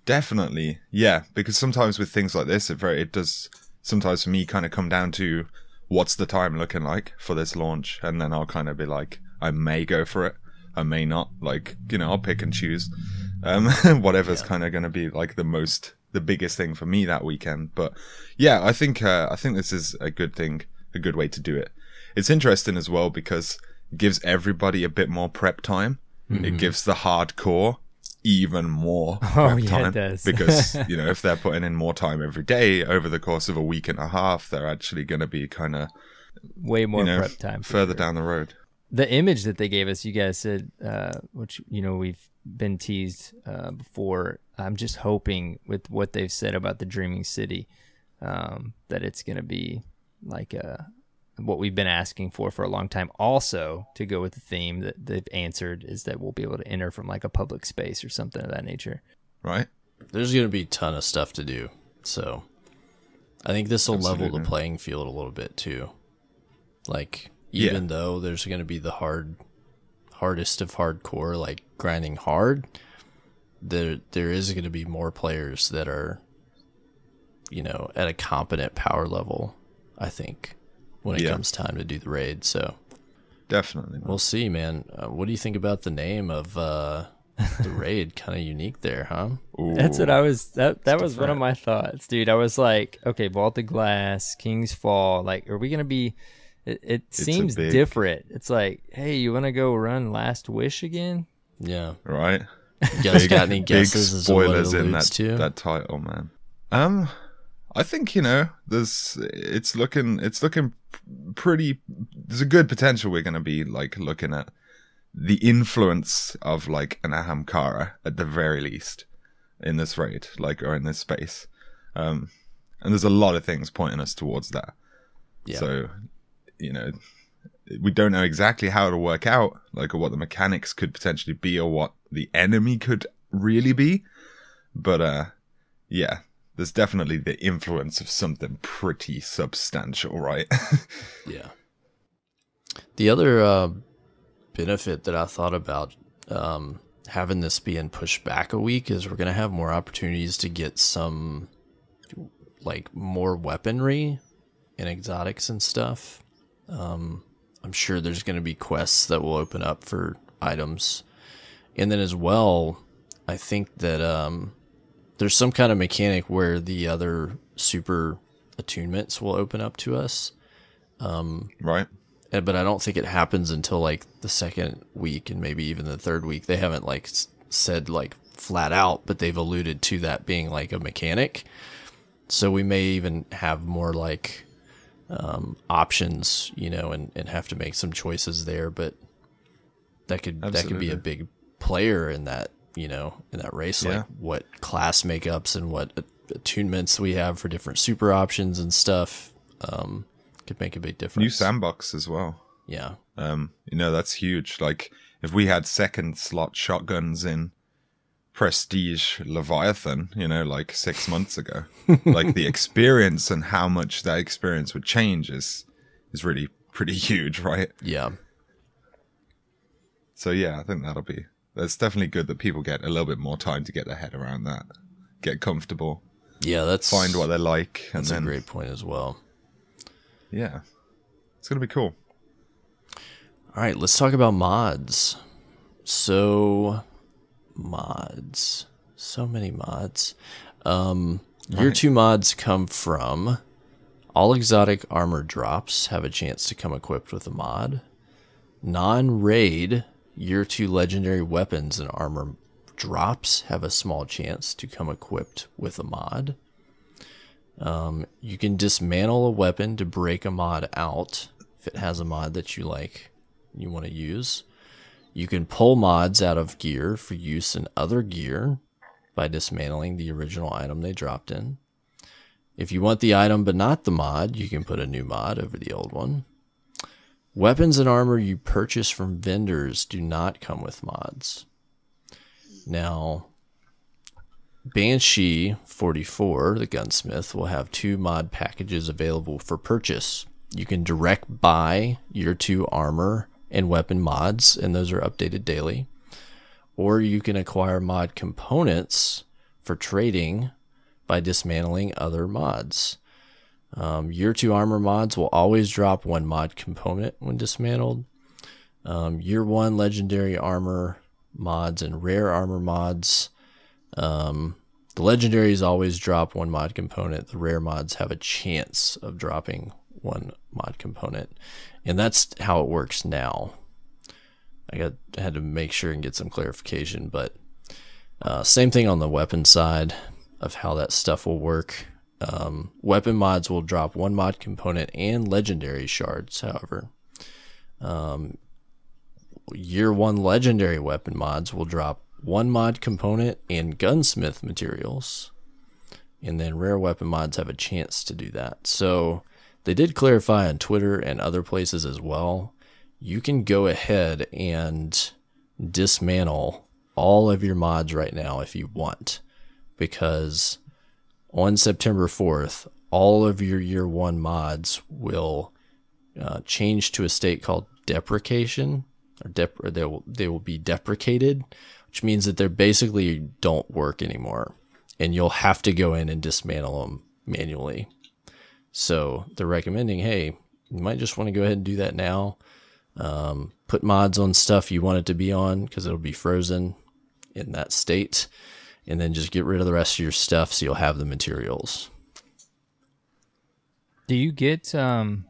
Definitely, yeah. Because sometimes with things like this, it does sometimes for me kind of come down to what's the time looking like for this launch, and then I'll kind of be like, I may go for it, I may not. Like, you know, I'll pick and choose. Whatever's kind of going to be like the most the biggest thing for me that weekend. But yeah, I think this is a good thing, a good way to do it. It's interesting as well because it gives everybody a bit more prep time. Mm-hmm. It gives the hardcore even more prep time. It does. Because, you know, if they're putting in more time every day over the course of a week and a half, they're actually going to be kind of way more prep time further down the road. The image that they gave us, you guys said, which, you know, we've been teased before. I'm just hoping with what they've said about the Dreaming City, that it's going to be like what we've been asking for a long time. Also, to go with the theme that they've answered, is that we'll be able to enter from like a public space or something of that nature. Right. There's going to be a ton of stuff to do. So I think this will level the playing field a little bit too. Like, even though there's going to be the hardest of hardcore, like grinding hard, there is going to be more players that are, you know, at a competent power level, I think, when it comes time to do the raid. So definitely, we'll see, man. What do you think about the name of the raid? Kind of unique there, huh? Ooh, that's what I was. That was one of my thoughts, dude. I was like, okay, Vault of Glass, King's Fall. Like, are we gonna be? It seems different. It's like, hey, you want to go run Last Wish again? Yeah. Right. You guys got any guesses as to what it alludes to? That title, man. I think, you know, it's looking pretty. There's a good potential we're going to be like looking at the influence of like an Ahamkara at the very least in this raid, like, or in this space. And there's a lot of things pointing us towards that. Yeah. So, you know, we don't know exactly how it'll work out, like, or what the mechanics could potentially be, or what the enemy could really be. But yeah, there's definitely the influence of something pretty substantial, right? Yeah. The other benefit that I thought about having this being pushed back a week is we're going to have more opportunities to get some, like, more weaponry and exotics and stuff. I'm sure there's going to be quests that will open up for items. And then as well, I think that there's some kind of mechanic where the other super attunements will open up to us. Right. But I don't think it happens until like the second week and maybe even the third week. They haven't like said like flat out, but they've alluded to that being like a mechanic. So we may even have more like options, you know, and have to make some choices there. But that could be a big player in that, you know, in that race, like what class makeups and what attunements we have for different super options and stuff. Could make a big difference. New sandbox as well. Yeah. You know, that's huge. Like, if we had second slot shotguns in Prestige Leviathan, you know, like 6 months ago, like the experience and how much that experience would change is really pretty huge, right? Yeah. So yeah, I think that's definitely good that people get a little bit more time to get their head around that, get comfortable. Yeah, find what they like. That's a great point as well. Yeah, it's going to be cool. All right, let's talk about mods. So many mods. Year 2 mods come from all exotic armor drops have a chance to come equipped with a mod. Non-raid Year 2 legendary weapons and armor drops have a small chance to come equipped with a mod. You can dismantle a weapon to break a mod out if it has a mod that you like, you want to use. You can pull mods out of gear for use in other gear by dismantling the original item they dropped in. If you want the item but not the mod, you can put a new mod over the old one. Weapons and armor you purchase from vendors do not come with mods. Now, Banshee 44, the gunsmith, will have 2 mod packages available for purchase. You can direct buy Year 2 armor and weapon mods, and those are updated daily. Or you can acquire mod components for trading by dismantling other mods. Year 2 armor mods will always drop 1 mod component when dismantled. Year 1 legendary armor mods and rare armor mods the legendaries always drop one mod component. The rare mods have a chance of dropping one mod component, and that's how it works now. I had to make sure and get some clarification, but same thing on the weapon side of how that stuff will work. Weapon mods will drop one mod component and legendary shards, however. Year 1 legendary weapon mods will drop one mod component and gunsmith materials. And then rare weapon mods have a chance to do that. So they did clarify on Twitter and other places as well. You can go ahead and dismantle all of your mods right now if you want, because on September 4th, all of your year 1 mods will change to a state called deprecation, or they will be deprecated, which means that they basically don't work anymore, and you'll have to go in and dismantle them manually. So they're recommending, hey, you might just want to go ahead and do that now. Put mods on stuff you want it to be on, because it'll be frozen in that state, and then just get rid of the rest of your stuff so you'll have the materials. Do you get do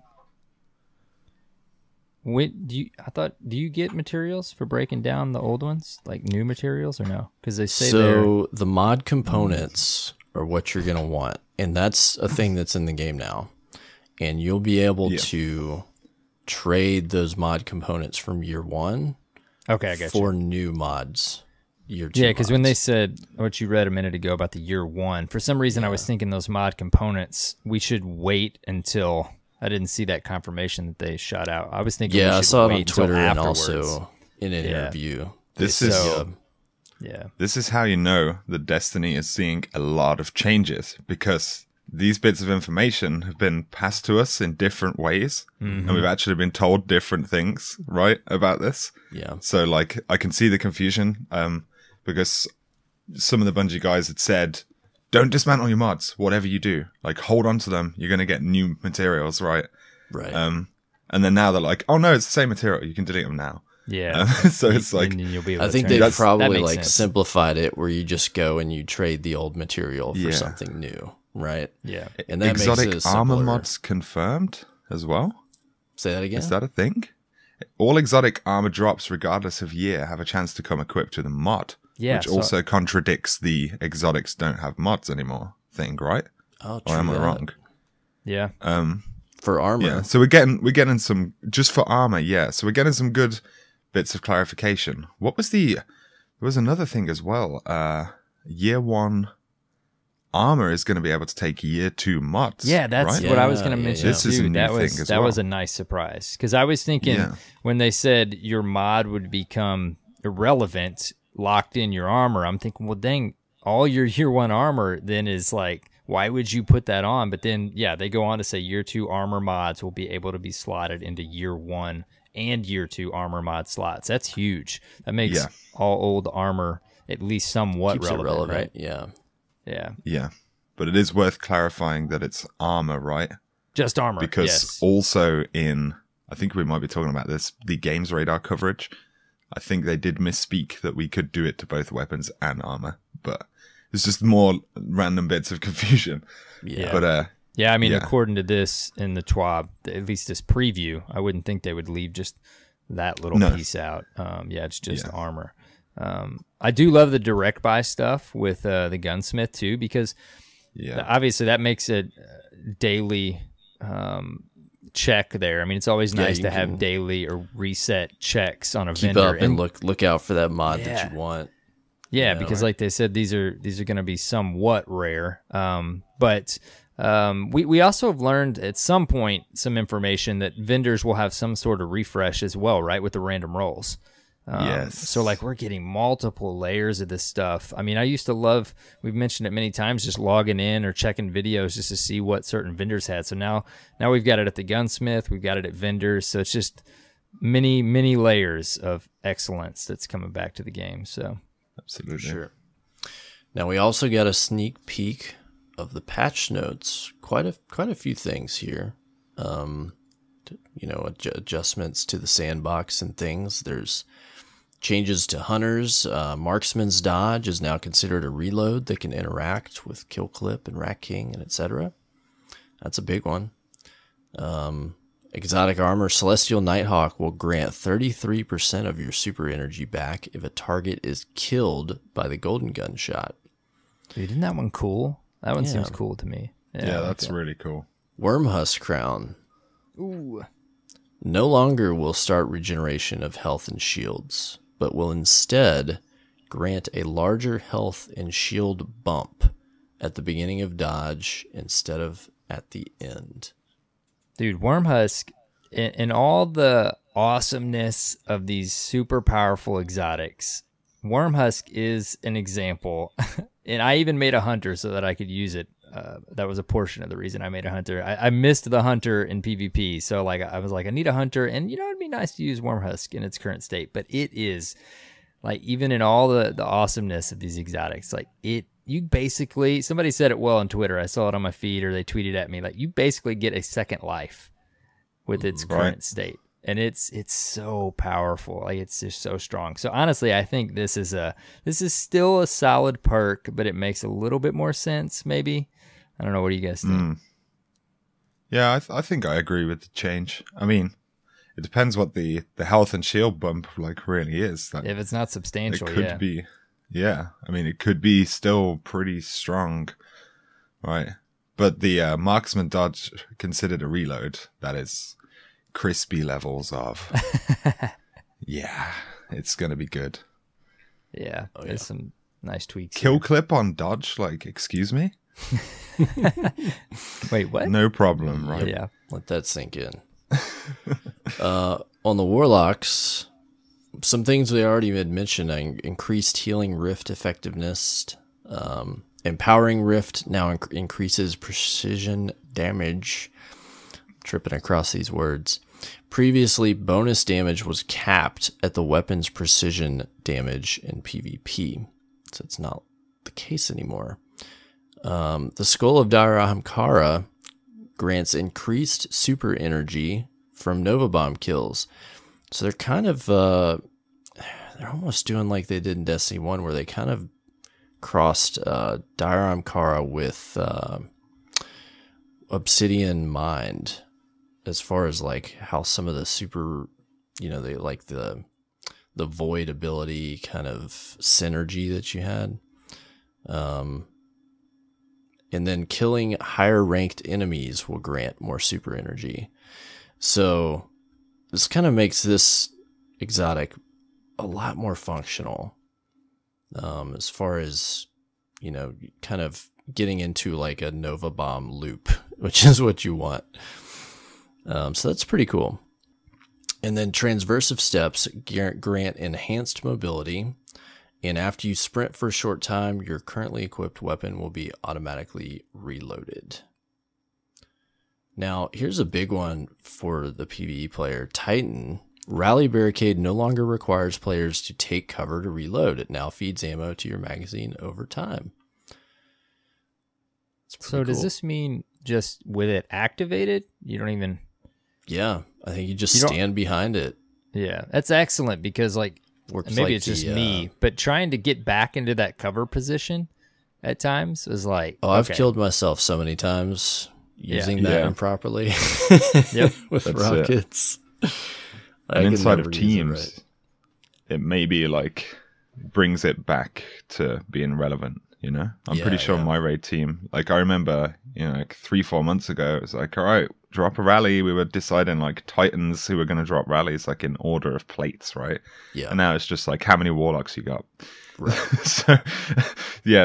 you get materials for breaking down the old ones, like new materials, or no? Because they say so the mod components are what you're gonna want, and that's a thing that's in the game now, and you'll be able to trade those mod components from year 1 for new mods. Year 2 because when they said what you read a minute ago about the year 1, for some reason I was thinking those mod components, we should wait until, I didn't see that confirmation that they shot out. I was thinking I saw it on Twitter and also in an interview. This is how you know that Destiny is seeing a lot of changes, because these bits of information have been passed to us in different ways, and we've actually been told different things, right, about this. Yeah. So, like, I can see the confusion, because some of the Bungie guys had said, don't dismantle your mods, whatever you do. Like, hold on to them. You're going to get new materials, right? Right. And then now they're like, oh, no, it's the same material. You can delete them now. Yeah. So it's like, I think they probably like simplified it where you just go and you trade the old material for something new, right? Yeah. And that exotic makes it armor mods confirmed as well. Say that again. Is that a thing? All exotic armor drops, regardless of year, have a chance to come equipped with a mod. Yeah, which also contradicts the exotics don't have mods anymore thing, right? Oh, true. Or am I wrong? Yeah. For armor. Yeah. So we're getting some, just for armor. Yeah. So we're getting some good bits of clarification. What was there was another thing as well. Year 1 armor is going to be able to take year 2 mods. Yeah, that's right? what I was going to mention. This is a new thing as well. That was a nice surprise, because I was thinking when they said your mod would become irrelevant, locked in your armor, I'm thinking, well, dang, all your year 1 armor then is like, why would you put that on? But then, they go on to say year 2 armor mods will be able to be slotted into year 1 and year 2 armor mod slots. That's huge. That makes all old armor at least somewhat relevant, right? Yeah. Yeah. But it is worth clarifying that it's armor, right? Just armor. Because also in, I think we might be talking about this, the Games Radar coverage, I think they did misspeak that we could do it to both weapons and armor, but it's just more random bits of confusion. Yeah. But according to this in the TWAB, at least this preview, I wouldn't think they would leave just that little piece out. It's just armor. I do love the direct buy stuff with the gunsmith too, because obviously that makes it daily check there. I mean, it's always nice to have daily or reset checks on a keep vendor up and look out for that mod that you want. Yeah, because like they said, these are going to be somewhat rare. But we also have learned at some point some information that vendors will have some sort of refresh as well, right, with the random rolls. Yes. So like we're getting multiple layers of this stuff. I mean, I used to love, we've mentioned it many times, just logging in or checking videos just to see what certain vendors had. So now we've got it at the gunsmith, we've got it at vendors. So it's just many layers of excellence that's coming back to the game. So absolutely. Sure. Now we also got a sneak peek of the patch notes. Quite a few things here. Adjustments to the sandbox and things. There's Changes to hunters. Marksman's dodge is now considered a reload that can interact with Kill Clip and Rat King and etc. That's a big one. Exotic armor. Celestial Nighthawk will grant 33% of your super energy back if a target is killed by the golden gun shot. Dude, isn't that one cool? That one seems cool to me. Yeah, that's really cool. Wormhusk Crown. Ooh. No longer will start regeneration of health and shields, but will instead grant a larger health and shield bump at the beginning of dodge instead of at the end. Dude, Wormhusk, in all the awesomeness of these super powerful exotics, Wormhusk is an example. And I even made a hunter so that I could use it. That was a portion of the reason I made a hunter. I missed the hunter in PvP, so like I was like, I need a hunter, and it'd be nice to use Wormhusk in its current state. But it is like, even in all the awesomeness of these exotics, like you basically, somebody said it well on Twitter. I saw it on my feed, or they tweeted at me, like, you basically get a second life with its current state. And it's so powerful. Like, it's just so strong. So honestly, I think this is still a solid perk, but it makes a little bit more sense, maybe. I don't know. What do you guys think? Yeah, I think I agree with the change. I mean, it depends what the health and shield bump like really is. That if it's not substantial, it could be. Yeah, I mean, it could be still pretty strong, right? But the marksman dodge considered a reload. That is crispy levels of. Yeah, it's gonna be good. Yeah, there's some nice tweaks. Kill clip on dodge, like, excuse me? Wait, what? No problem, right? Yeah, let that sink in. On the warlocks, some things we already had mentioned: increased healing rift effectiveness. Empowering rift now increases precision damage. Tripping across these words. Previously, bonus damage was capped at the weapon's precision damage in PvP, so it's not the case anymore. The Skull of Dire Ahamkara grants increased super energy from Nova Bomb kills. So they're kind of, they're almost doing like they did in Destiny 1, where they kind of crossed Dire Ahamkara with Obsidian Mind, as far as like how some of the super, they like the void ability kind of synergy that you had. And then killing higher ranked enemies will grant more super energy. So this kind of makes this exotic a lot more functional, as far as, kind of getting into like a Nova Bomb loop, which is what you want. So that's pretty cool. And then transversive steps grant enhanced mobility. And after you sprint for a short time, your currently equipped weapon will be automatically reloaded. Now, here's a big one for the PvE player. Titan. Rally Barricade no longer requires players to take cover to reload. It now feeds ammo to your magazine over time. So does this mean just with it activated, you don't even... Yeah, I think you just stand behind it. Yeah, that's excellent, because like, maybe like it's just me, but trying to get back into that cover position at times is like... Oh, I've killed myself so many times using that improperly. With that's rockets. And inside of teams, it maybe like brings it back to being relevant, I'm pretty sure my raid team, like I remember, like 3-4 months ago, it was like, all right, drop a rally. We were deciding like Titans who were going to drop rallies like in order of plates, right? Yeah. And now it's just like how many warlocks you got. Right.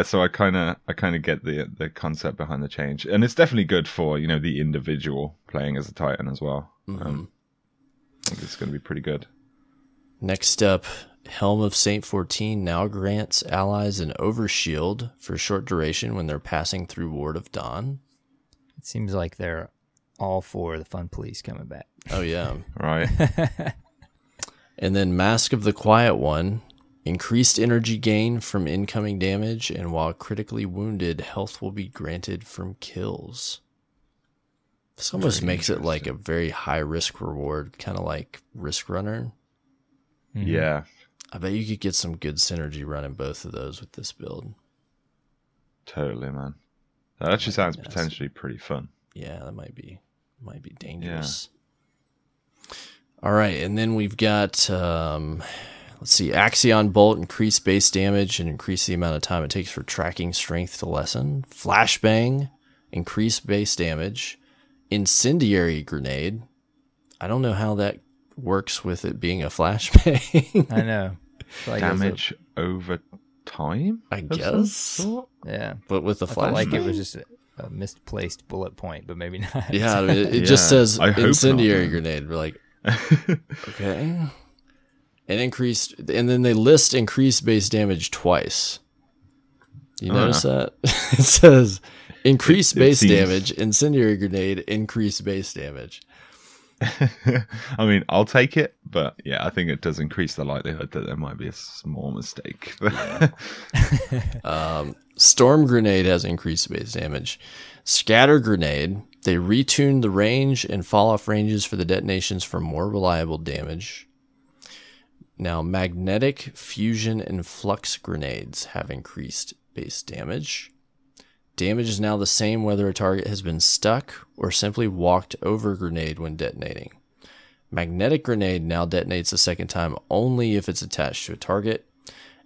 so I kind of get the concept behind the change, and it's definitely good for the individual playing as a Titan as well. I think it's going to be pretty good. Next up, Helm of Saint 14 now grants allies an overshield for a short duration when they're passing through Ward of Dawn. It seems like they're all for the Fun Police coming back. Oh, yeah. Right. And then Mask of the Quiet One. Increased energy gain from incoming damage, and while critically wounded, health will be granted from kills. This almost makes it like a very high risk reward, kind of like Risk Runner. Yeah. I bet you could get some good synergy running both of those with this build. Totally, man. That actually sounds potentially pretty fun. Yeah, that might be dangerous. Yeah. All right, and then we've got let's see, Axion Bolt, increase base damage and increase the amount of time it takes for tracking strength to lessen. Flashbang, increase base damage. Incendiary Grenade. I don't know how that works with it being a flashbang. I know. Like damage over time, I guess. Yeah, but with the flashbang, I felt like it was just a misplaced bullet point, but maybe not. Yeah, I mean, it just says incendiary grenade. We're like, okay. And then they list increased base damage twice. You notice that? It says increased base damage, incendiary grenade, increased base damage. I mean, I'll take it, but yeah, I think it does increase the likelihood that there might be a small mistake. Storm Grenade has increased base damage. Scatter Grenade, they retune the range and fall off ranges for the detonations for more reliable damage. Now, Magnetic Fusion and Flux Grenades have increased base damage. Damage is now the same whether a target has been stuck or simply walked over a grenade when detonating. Magnetic Grenade now detonates the second time only if it's attached to a target,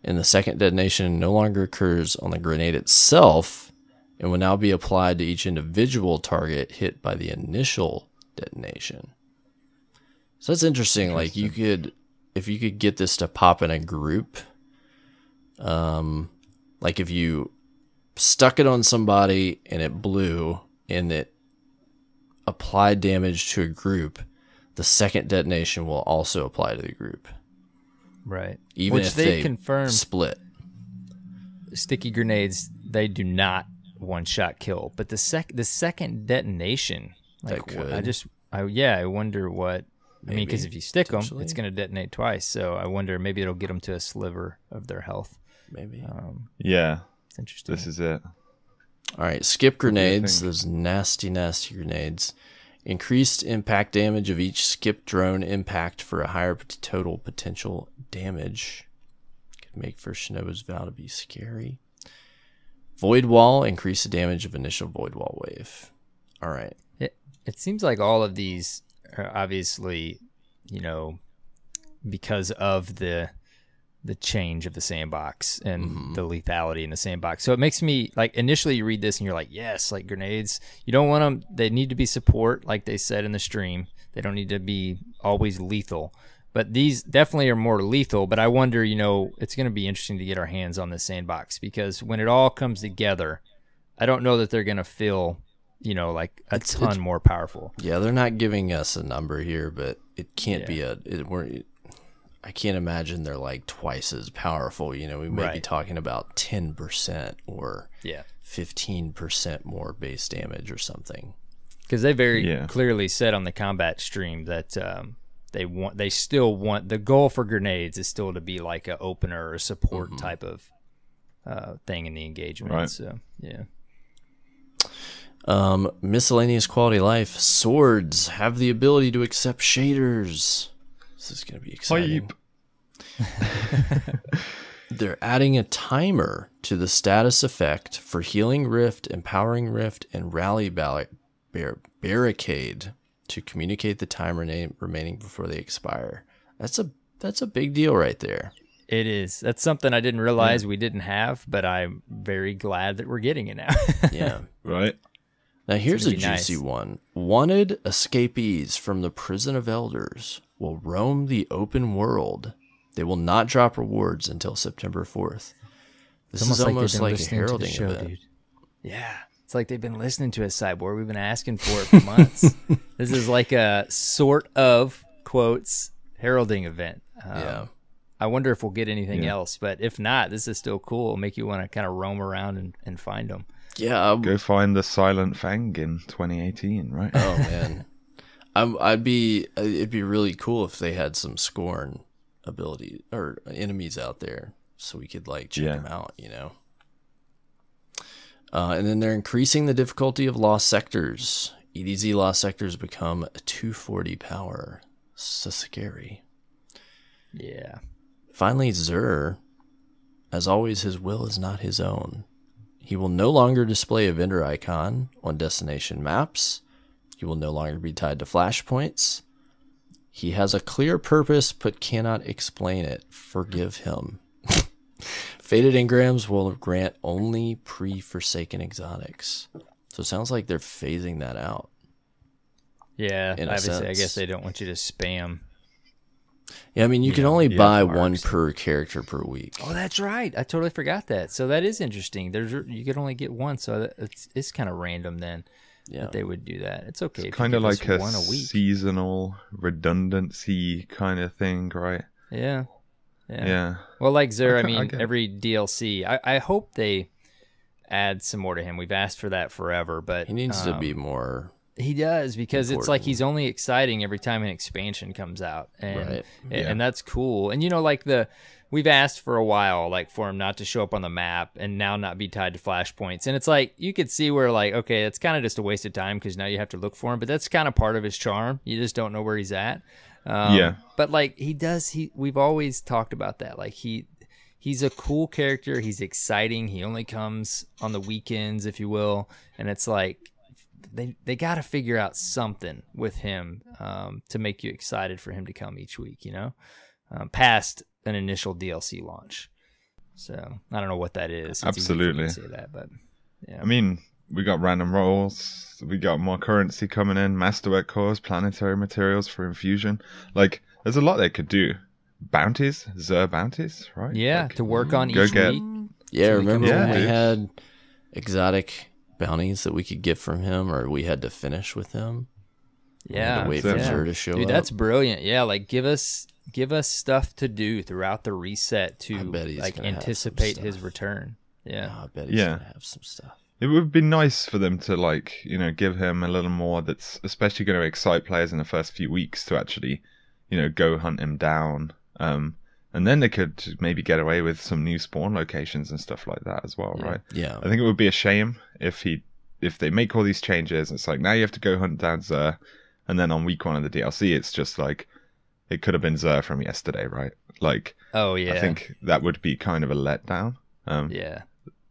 and the second detonation no longer occurs on the grenade itself and will now be applied to each individual target hit by the initial detonation. So that's interesting. Like if you could get this to pop in a group, like if you stuck it on somebody and it blew and it applied damage to a group, the second detonation will also apply to the group. Right. Even if they confirmed split. Sticky grenades, they do not one-shot kill, but the second detonation, like, that could. I wonder what. Maybe, I mean, because if you stick them, it's going to detonate twice. So I wonder, maybe it'll get them to a sliver of their health. Maybe. Yeah. It's interesting. This is it. All right. Skip grenades. Those nasty, nasty grenades. Increased impact damage of each skip drone impact for a higher total potential damage. Could make First Shinobu's Vow to be scary. Void Wall. Increase the damage of initial Void Wall wave. All right. It seems like all of these are obviously, because of the change of the sandbox and the lethality in the sandbox. So it makes me, like, initially you read this and you're like, yes, like grenades, you don't want them, they need to be support, like they said in the stream. They don't need to be always lethal. But these definitely are more lethal. But I wonder, it's going to be interesting to get our hands on this sandbox, because when it all comes together, I don't know that they're going to feel, like a ton more powerful. Yeah, they're not giving us a number here, but it can't be I can't imagine they're like twice as powerful. We may be talking about 10% or 15% more base damage or something. Because they very clearly said on the combat stream that they still want, the goal for grenades is still to be like a opener or support type of thing in the engagement. Right. So yeah. Miscellaneous quality life. Swords have the ability to accept shaders. This is going to be exciting. They're adding a timer to the status effect for Healing Rift, Empowering Rift, and Rally Barricade to communicate the time remaining before they expire. That's a big deal right there. It is. That's something I didn't realize we didn't have, but I'm very glad that we're getting it now. Yeah. Right. Now here's a juicy one. Wanted escapees from the Prison of Elders will roam the open world. They will not drop rewards until September 4th. This is almost like a heralding event. Dude. Yeah. It's like they've been listening to us, Cyborg. We've been asking for it for months. This is like a sort of, quotes, heralding event. Yeah. I wonder if we'll get anything else, but if not, this is still cool. It'll make you want to kind of roam around and find them. Yeah. Go find the Silent Fang in 2018, right? Oh, man. It'd be really cool if they had some Scorn ability or enemies out there so we could like check them out, and then they're increasing the difficulty of lost sectors. EDZ lost sectors become a 240 power. So scary. Yeah. Finally, Xur, as always, his will is not his own. He will no longer display a vendor icon on destination maps. He will no longer be tied to flashpoints. He has a clear purpose, but cannot explain it. Forgive him. Faded engrams will grant only pre-Forsaken exotics. So it sounds like they're phasing that out. Yeah, obviously, I guess they don't want you to spam. Yeah, I mean, you can only buy one per character per week. Oh, that's right. I totally forgot that. So that is interesting. You could only get one, so it's kind of random then that they would do that. It's okay. It's kind of like a seasonal redundancy kind of thing, right? Yeah. Well, like Xur, every DLC, I hope they add some more to him. We've asked for that forever, but he needs to be more. He does, because it's like he's only exciting every time an expansion comes out, and that's cool. And we've asked for a while, like, for him not to show up on the map and now not be tied to flashpoints. And it's like you could see where, like, okay, it's kind of just a waste of time because now you have to look for him. But that's kind of part of his charm. You just don't know where he's at. But like we've always talked about that. Like he's a cool character. He's exciting. He only comes on the weekends, if you will. And it's like, they got to figure out something with him to make you excited for him to come each week, past an initial DLC launch. So I don't know what that is. It's absolutely easy for me to say that, but yeah. I mean, we got random rolls, we got more currency coming in, masterwork cores, planetary materials for infusion. Like, there's a lot they could do. Bounties, Xur bounties, right? Yeah, like, to work on each week. Yeah, remember when we had exotic bounties that we could get from him, or we had to finish with him? Yeah, to wait for Xur to show up. That's brilliant. Yeah, like give us stuff to do throughout the reset to like anticipate his return. Yeah, I bet he's gonna have some stuff. It would be nice for them to, like, give him a little more that's especially going to excite players in the first few weeks to actually, go hunt him down. And then they could maybe get away with some new spawn locations and stuff like that as well, right? Yeah. I think it would be a shame if they make all these changes. It's like, now you have to go hunt down Xur, and then on week 1 of the DLC, it's just like, it could have been Xur from yesterday, right? Like, oh yeah, I think that would be kind of a letdown. Yeah.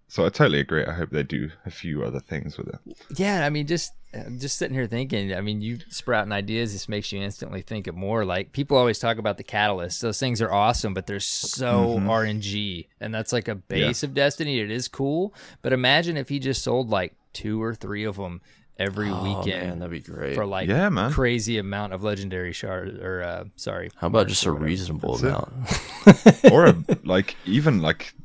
So I totally agree. I hope they do a few other things with it. Yeah, I mean, just sitting here thinking, I mean, you sprouting ideas, this makes you instantly think of more. Like, people always talk about the catalysts. Those things are awesome, but they're so RNG. And that's like a base of Destiny. It is cool. But imagine if he just sold like 2 or 3 of them every weekend. Man, that'd be great. For like crazy amount of legendary shards, or how about just a reasonable amount? Or even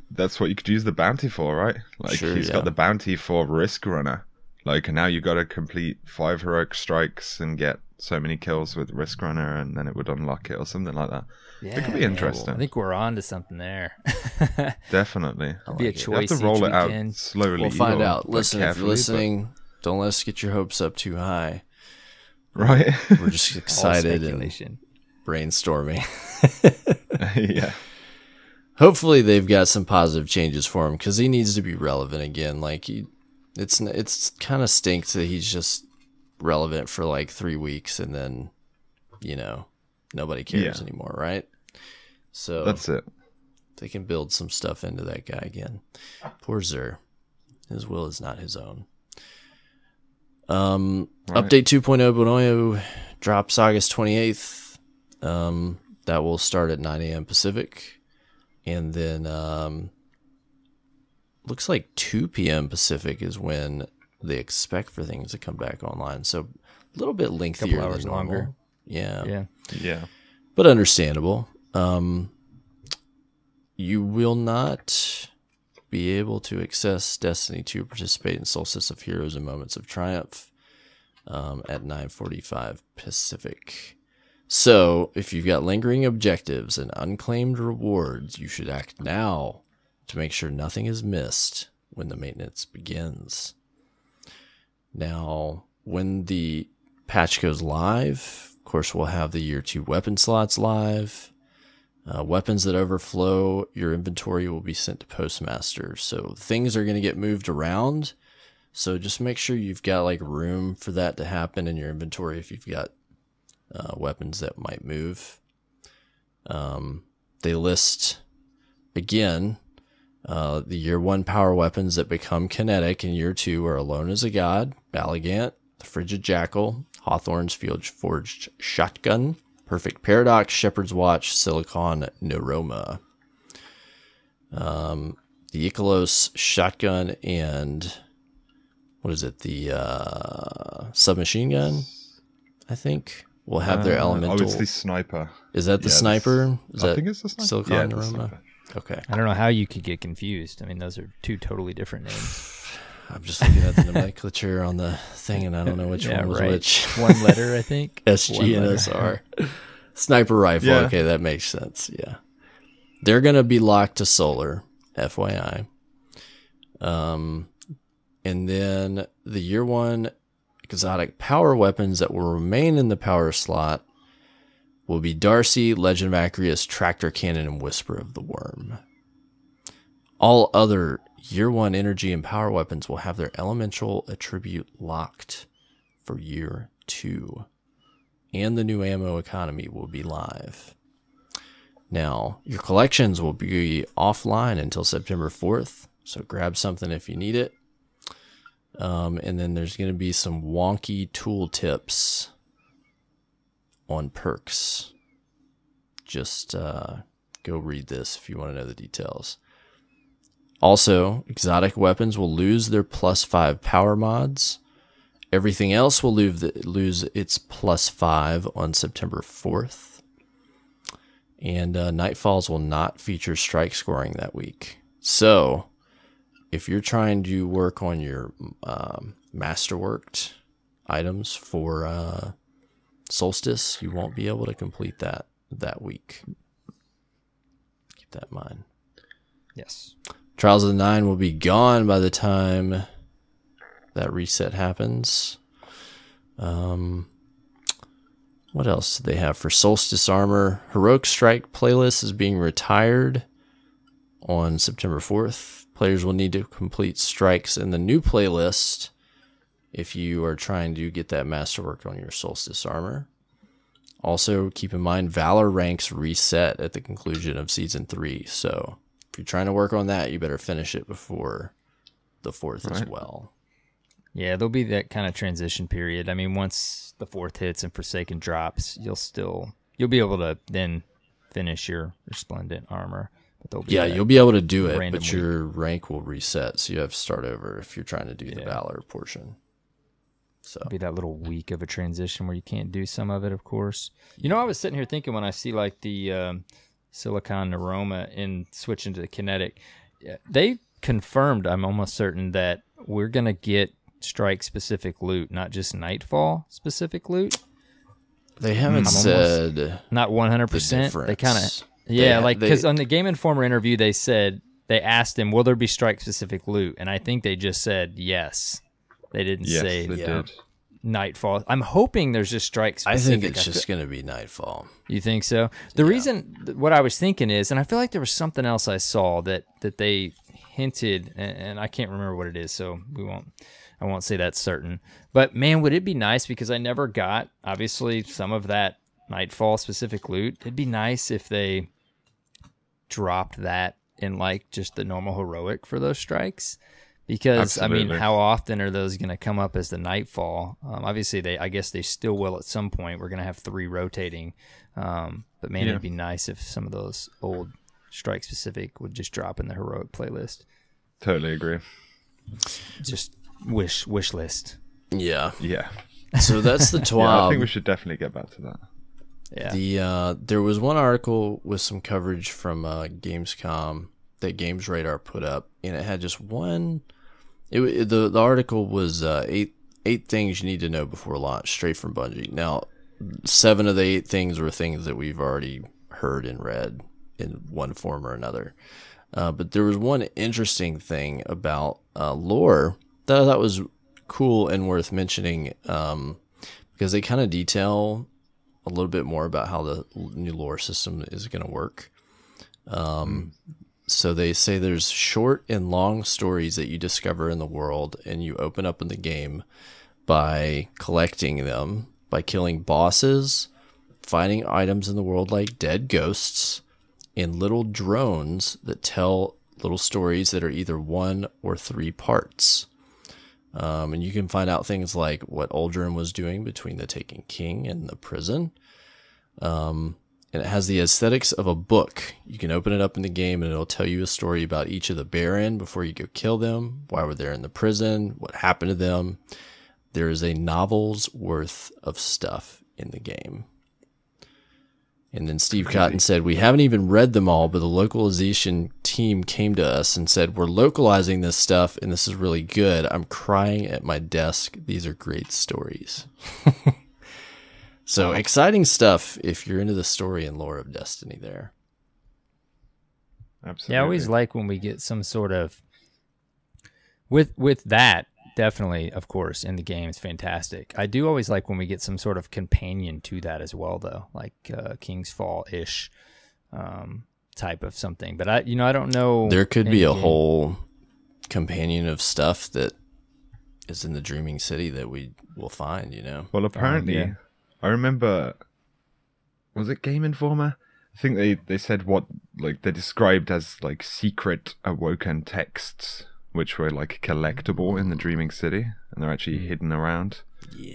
that's what you could use the bounty for, right? Like, he's got the bounty for Risk Runner. Like, now you got to complete 5 heroic strikes and get so many kills with Risk Runner, and then it would unlock it or something like that. Yeah, it could be interesting. I think we're on to something there. Definitely. Be a choice. You have to roll it out slowly. We'll find out. Listen, if you're listening, don't let us get your hopes up too high. Right? We're just excited and brainstorming. Yeah. Hopefully they've got some positive changes for him, because he needs to be relevant again. Like, it's kind of stinks that he's just relevant for like 3 weeks and then, nobody cares anymore, right? So that's it. They can build some stuff into that guy again. Poor Xur. His will is not his own. Update 2.0 Bonoyo drops August 28th. That will start at 9 a.m. Pacific. And then looks like 2 p.m. Pacific is when they expect for things to come back online. So a little bit lengthier, couple hours than normal. Longer. Yeah. But understandable. You will not be able to access Destiny 2, participate in Solstice of Heroes and Moments of Triumph at 9:45 Pacific. So, if you've got lingering objectives and unclaimed rewards, you should act now to make sure nothing is missed when the maintenance begins. Now, when the patch goes live, of course, we'll have the Year 2 weapon slots live. Weapons that overflow your inventory will be sent to Postmaster. So, things are going to get moved around. So, just make sure you've got like room for that to happen in your inventory if you've got weapons that might move. They list, again, the year 1 power weapons that become kinetic in year 2 are Alone as a God, Balligant, the Frigid Jackal, Hawthorne's Forged Shotgun, Perfect Paradox, Shepherd's Watch, Silicon Neuroma. The Ikalos Shotgun and what is it? The submachine gun, I think, will have their elemental. Oh, it's the sniper. Is that the sniper? I think it's the sniper. Silicon Neuroma? Okay. I don't know how you could get confused. I mean, those are 2 totally different names. I'm just looking at the nomenclature on the thing, and I don't know which one was which. 1 letter, I think. SG and SR. Sniper rifle. Yeah. Okay, that makes sense. Yeah. They're going to be locked to solar, FYI. And then the year 1 exotic power weapons that will remain in the power slot will be Darcy, Legend of Acreus, Tractor Cannon, and Whisper of the Worm. All other year 1 energy and power weapons will have their elemental attribute locked for year 2. And the new ammo economy will be live. Now, your collections will be offline until September 4th, so grab something if you need it. And then there's going to be some wonky tool tips on perks. Just go read this if you want to know the details. Also, exotic weapons will lose their +5 power mods. Everything else will lose its +5 on September 4th. And Nightfalls will not feature strike scoring that week. So, if you're trying to work on your masterworked items for Solstice, you won't be able to complete that week. Keep that in mind. Yes. Trials of the Nine will be gone by the time that reset happens. What else do they have for Solstice armor? Heroic Strike playlist is being retired on September 4th. Players will need to complete strikes in the new playlist if you are trying to get that masterwork on your Solstice armor. Also, keep in mind, Valor ranks reset at the conclusion of Season 3. So, if you're trying to work on that, you better finish it before the 4th as well. Yeah, there'll be that kind of transition period. I mean, once the 4th hits and Forsaken drops, you'll be able to then finish your Resplendent armor. You'll be able to do it, but your rank will reset, so you have to start over if you're trying to do the Valor portion. So it'll be that little week of a transition where you can't do some of it, of course. You know, I was sitting here thinking when I see like the Silicon Neuroma and switching to the kinetic, they confirmed, I'm almost certain, that we're going to get strike-specific loot, not just Nightfall-specific loot. They haven't said not 100%. They kind of because on the Game Informer interview they asked him, will there be strike-specific loot, and I think they just said yes. They didn't say did. Nightfall. I'm hoping there's just strike-specific. I think it's just going to be Nightfall. You think so? The reason, what I was thinking is, and I feel like there was something else I saw that they hinted, and I can't remember what it is, so I won't say that's certain. But man, would it be nice, because I never got, obviously, some of that Nightfall specific loot. It'd be nice if they dropped that in like just the normal heroic for those strikes. Because absolutely. I mean, how often are those going to come up as the Nightfall? Obviously, I guess they still will at some point. We're going to have 3 rotating. But man, it'd be nice if some of those old strike specific would just drop in the heroic playlist. Totally agree. Just wish list. Yeah. So that's the 12. Yeah, I think we should definitely get back to that. Yeah. There was one article with some coverage from Gamescom that Games Radar put up, and it had just one. The article was 8 things you need to know before launch, straight from Bungie. Now, 7 of the 8 things were things that we've already heard and read in one form or another. But there was one interesting thing about lore that I thought was cool and worth mentioning, because they kind of detail a little bit more about how the new lore system is going to work. So they say there's short and long stories that you discover in the world, and you open up in the game by collecting them, by killing bosses, finding items in the world like dead ghosts, and little drones that tell little stories that are either 1 or 3 parts. And you can find out things like what Uldren was doing between the Taken King and the prison. And it has the aesthetics of a book. You can open it up in the game and it'll tell you a story about each of the Baron before you go kill them, why were they in the prison, what happened to them. There is a novel's worth of stuff in the game. And then Steve Cotton said, we haven't even read them all, but the localization team came to us and said, we're localizing this stuff and this is really good. I'm crying at my desk. These are great stories. So exciting stuff if you're into the story and lore of Destiny there. Absolutely. Yeah, I always like when we get some sort of with that. Definitely, of course, in the game is fantastic. I do always like when we get some sort of companion to that as well, though, like King's Fall-ish type of something. But I don't know. There could be a whole companion of stuff that is in the Dreaming City that we will find. Well, apparently, I remember. Was it Game Informer? I think they said what they described as secret awoken texts, which were collectible in the Dreaming City, and they're actually hidden around,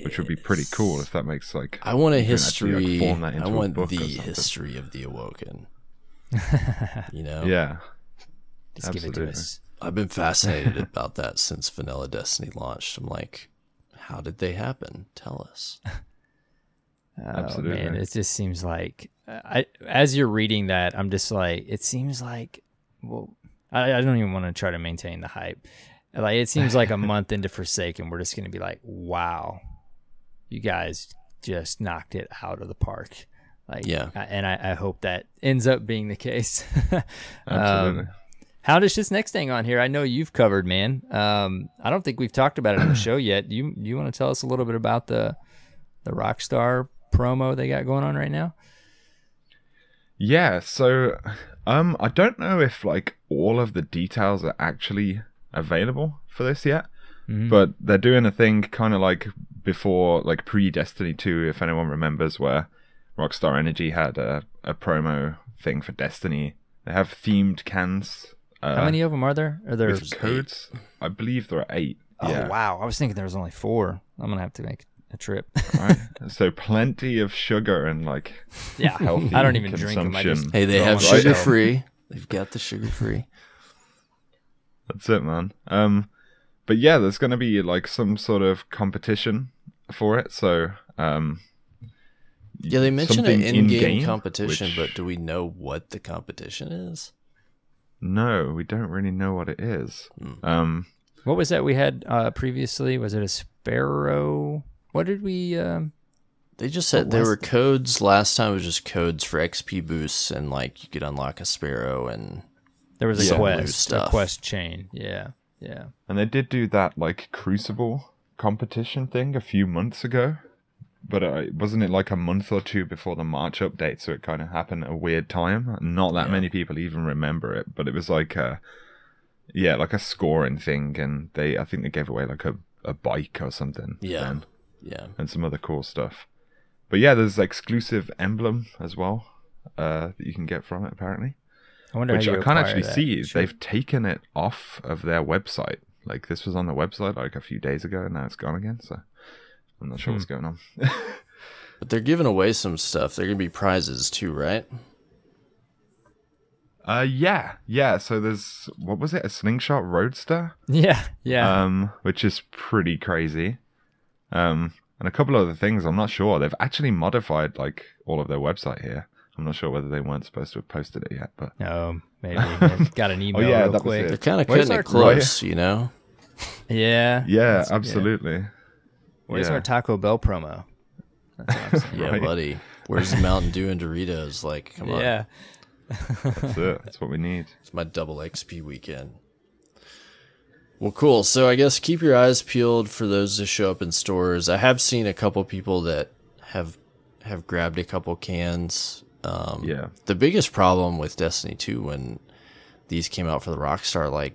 which would be pretty cool if that makes I want a history. Actually, form that into I want a book the history of the Awoken. Yeah. Just give it to us. I've been fascinated about that since Vanilla Destiny launched. I'm like, how did they happen? Tell us. Absolutely. Man, it just seems like as you're reading that, I'm just like, it seems like, well, I don't even want to try to maintain the hype. It seems like a month into Forsaken, we're just going to be like, wow, you guys just knocked it out of the park. And I hope that ends up being the case. Absolutely. Houndish, this next thing on here, I know you've covered, man. I don't think we've talked about it on the show yet. Do you want to tell us a little bit about the Rockstar promo they got going on right now? Yeah, so I don't know if all of the details are actually available for this yet, but they're doing a thing kind of before pre-Destiny 2, if anyone remembers, where Rockstar Energy had a promo thing for Destiny. They have themed cans. How many of them are there? Are there with codes? 8. I believe there are 8. Oh, yeah. Wow. I was thinking there was only 4. I'm going to have to make a trip. Right. So plenty of sugar and healthy I don't even drink them. Hey, they have sugar free. They've got the sugar free. That's it, man. But yeah, there's going to be some sort of competition for it. So yeah, they mentioned an in-game competition, but do we know what the competition is? No, we don't really know what it is. What was that we had previously? Was it a Sparrow? What did we... They just said there were codes. Last time it was just codes for XP boosts, and you could unlock a Sparrow, and there was a quest chain. Yeah. And they did do that Crucible competition thing a few months ago, but wasn't it a month or 2 before the March update? So it kind of happened at a weird time. Not that many people even remember it, but it was a scoring thing, and I think they gave away a bike or something. Yeah. And some other cool stuff. But yeah, there's exclusive emblem as well that you can get from it, apparently. I wonder which how you I can't actually that. see. Sure. They've taken it off of their website. This was on the website a few days ago, and now it's gone again. So I'm not sure what's going on. But they're giving away some stuff. They're going to be prizes too, right? Yeah. So there's, what was it? A Slingshot Roadster? Yeah. Which is pretty crazy. And a couple other things. I'm not sure. They've actually modified all of their website here. I'm not sure whether they weren't supposed to have posted it yet, but maybe they got an email real quick. They're kind of cutting it close, Yeah. Yeah, absolutely. Yeah. Where's our Taco Bell promo? That's awesome. Yeah, buddy. Where's the Mountain Dew and Doritos? Come on. Yeah. That's it. That's what we need. It's my double XP weekend. Well, cool. So I guess keep your eyes peeled for those to show up in stores. I have seen a couple people that have grabbed a couple cans. The biggest problem with Destiny 2 when these came out for the Rockstar,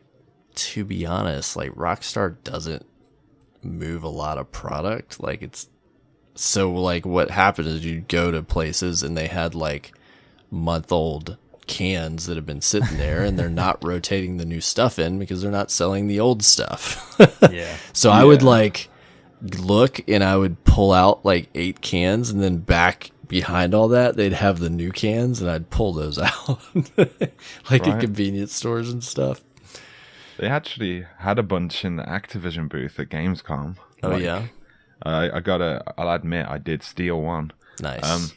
to be honest, Rockstar doesn't move a lot of product. It's so what happened is you'd go to places and they had month-old cans that have been sitting there, and they're not rotating the new stuff in because they're not selling the old stuff. Yeah. So I would like look, and I would pull out like 8 cans, and then back behind all that, they'd have the new cans, and I'd pull those out, like at convenience stores and stuff. They actually had a bunch in the Activision booth at Gamescom. Oh, yeah? I'll admit, I did steal one. Nice.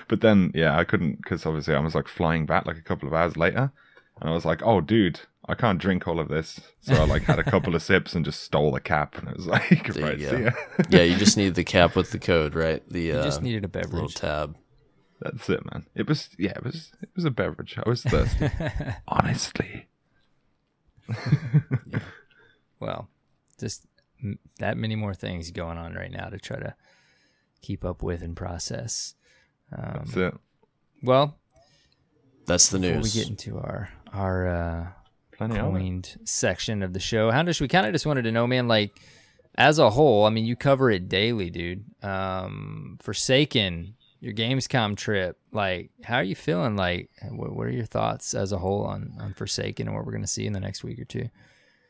But then, yeah, I couldn't, because obviously I was like flying back like a couple of hours later, and I was like, oh, dude, I can't drink all of this. So I like had a couple of sips and just stole the cap, and it was like, There right, you see go. ya. Yeah, you just need the cap with the code, right? You just needed a little beverage. tab. That's it, man. It was a beverage. I was thirsty. Honestly. Yeah. Well, just that many more things going on right now to try to keep up with and process. That's it. Well, That's the before news. we get into our Plenty of it. coined section of the show, Houndish, we kind of just wanted to know, man, like as a whole, I mean, you cover it daily, dude. Forsaken, your Gamescom trip, like how are you feeling? Like what are your thoughts as a whole on Forsaken and what we're going to see in the next week or two?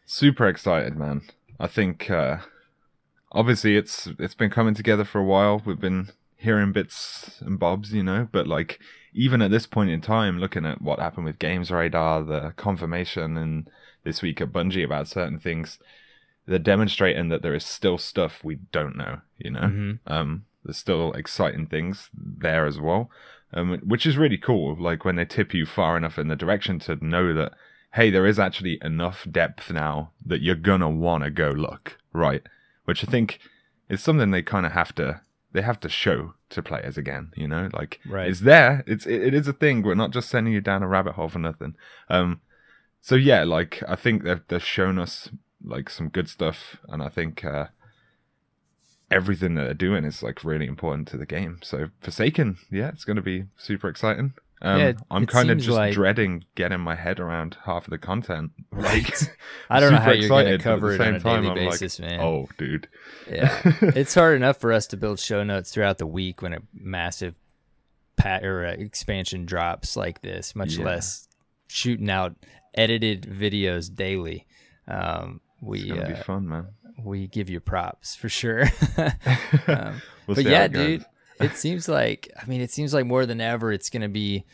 Super excited, man. I think obviously it's been coming together for a while. We've been hearing bits and bobs, you know, but like even at this point in time, looking at what happened with Games Radar, the confirmation and this week at Bungie about certain things, they're demonstrating that there is still stuff we don't know, you know. Mm-hmm. There's still exciting things there as well, which is really cool. Like when they tip you far enough in the direction to know that, hey, there is actually enough depth now that you're gonna want to go look, right? Which I think is something they kind of have to show to players again, you know, like Right. it's there. It is a thing. We're not just sending you down a rabbit hole for nothing. So yeah, like I think they've shown us like some good stuff, and I think everything that they're doing is like really important to the game. So Forsaken, yeah, it's going to be super exciting. I'm kind of just dreading getting my head around half of the content. Like, I don't know how super you're going to excited, but at cover the it on same a time, daily I'm basis, like, man. oh, dude. Yeah, it's hard enough for us to build show notes throughout the week when a massive expansion drops like this, much less shooting out edited videos daily. It's gonna be fun, man. We give you props for sure. We'll but see how yeah, it goes. dude, it seems like more than ever it's going to be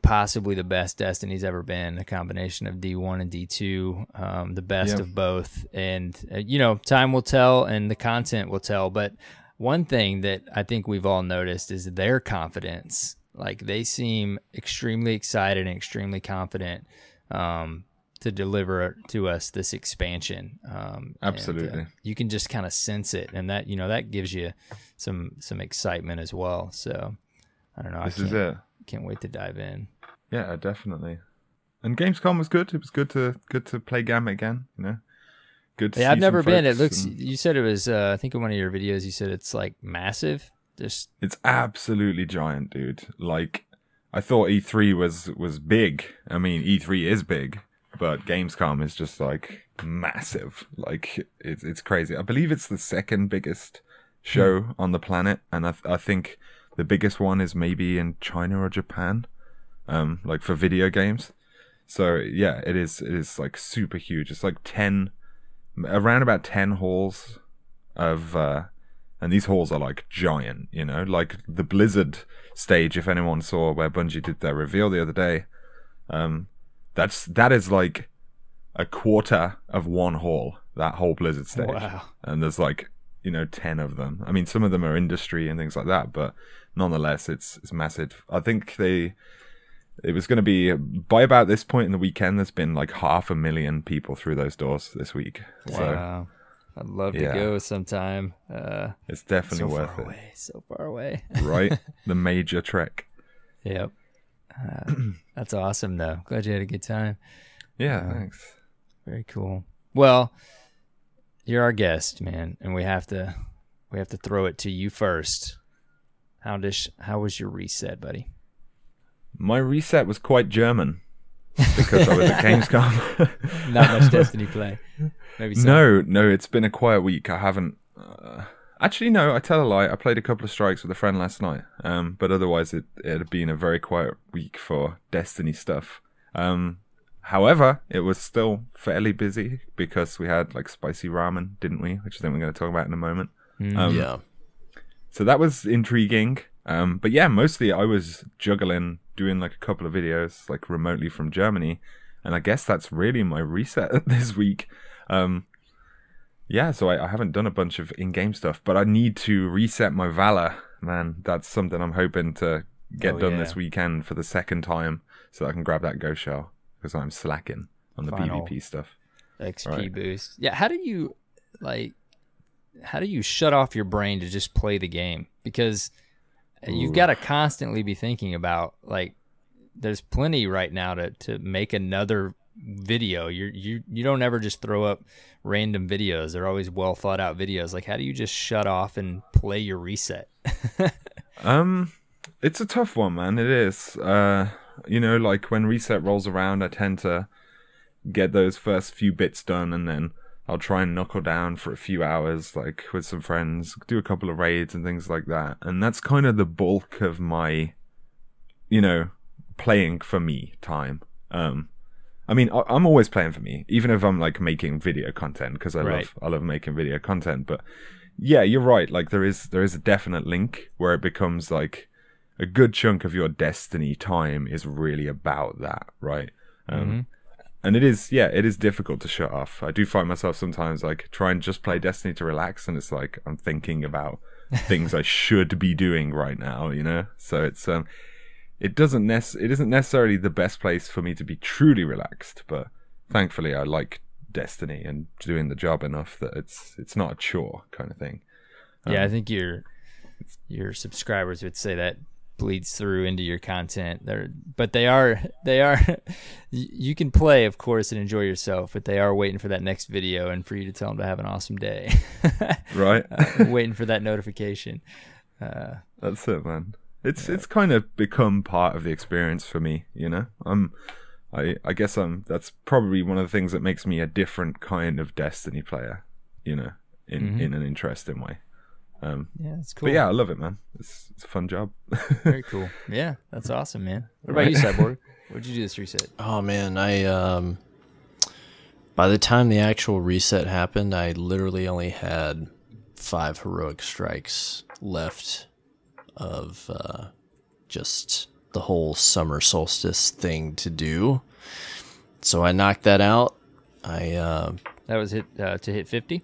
possibly the best Destiny's ever been, a combination of D1 and D2, the best of both. And, time will tell and the content will tell. But one thing that I think we've all noticed is their confidence. Like they seem extremely excited and extremely confident to deliver to us this expansion. Absolutely. And, you can just kind of sense it. And that, that gives you some excitement as well. So I don't know. This is it. Can't wait to dive in. Yeah, definitely. And Gamescom was good. It was good to play Gamma again. You know, good. To see I've never some been. It folks looks. You said it was. I think in one of your videos, you said it's like massive. Just. It's absolutely giant, dude. Like I thought E3 was big. I mean, E3 is big, but Gamescom is just like massive. Like it's crazy. I believe it's the second biggest show on the planet, and I think the biggest one is maybe in China or Japan, like for video games. So yeah, it is like super huge. It's like around about 10 halls of, and these halls are like giant, you know, like the Blizzard stage. If anyone saw where Bungie did their reveal the other day, that is like a quarter of one hall, that whole Blizzard stage. Wow. And there's like, 10 of them. I mean, some of them are industry and things like that, but nonetheless, it's massive. I think it was going to be, by about this point in the weekend, there's been like 500,000 people through those doors this week. Wow. I'd love to go sometime. It's definitely worth it. So far away. Right? The major trek. Yep. That's awesome, though. Glad you had a good time. Yeah, thanks. Very cool. Well, you're our guest, man, and we have to throw it to you first. Houndish, how was your reset, buddy? My reset was quite German because I was at Gamescom. Not much Destiny play. Maybe so. No, it's been a quiet week. I haven't Actually, no, I tell a lie. I played a couple of strikes with a friend last night. But otherwise, it had been a very quiet week for Destiny stuff. However, it was still fairly busy because we had like spicy ramen, didn't we? Which I think we're going to talk about in a moment. Yeah. So that was intriguing. But yeah, mostly I was juggling, doing like a couple of videos like remotely from Germany. And I guess that's really my reset this week. Yeah, so I haven't done a bunch of in-game stuff, but I need to reset my Valor, man. That's something I'm hoping to get done this weekend for the second time so that I can grab that Ghost Shell because I'm slacking on the Final PvP stuff. XP boost. Yeah, how do you shut off your brain to just play the game? Because you've got to constantly be thinking about, like, there's plenty right now to make another video. You don't ever just throw up random videos. They're always well thought out videos. Like, how do you just shut off and play your reset? It's a tough one, man. It is. You know, like when reset rolls around, I tend to get those first few bits done, and then I'll try and knuckle down for a few hours, like with some friends, do a couple of raids and things like that. And that's kind of the bulk of my, you know, playing for me time. I mean, I'm always playing for me, even if I'm like making video content, because I love making video content. But yeah, you're right. Like there is a definite link where it becomes like a good chunk of your Destiny time is really about that, right? And it is difficult to shut off. I do find myself sometimes like try and just play Destiny to relax, and it's like I'm thinking about things I should be doing right now, you know. So it's it isn't necessarily the best place for me to be truly relaxed, but thankfully I like Destiny and doing the job enough that it's not a chore kind of thing. Yeah, I think your subscribers would say that bleeds through into your content. They are you can play, of course, and enjoy yourself, but they are waiting for that next video and for you to tell them to have an awesome day. Right. Waiting for that notification. That's it, man. It's kind of become part of the experience for me, you know. I guess that's probably one of the things that makes me a different kind of Destiny player, you know, in an interesting way. Yeah, it's cool. But yeah, I love it, man. It's a fun job. Very cool. Yeah, that's awesome, man. What about you, Cyborg? What did you do this reset? Oh man, I by the time the actual reset happened, I literally only had 5 heroic strikes left of just the whole summer solstice thing to do. So I knocked that out. That was to hit 50?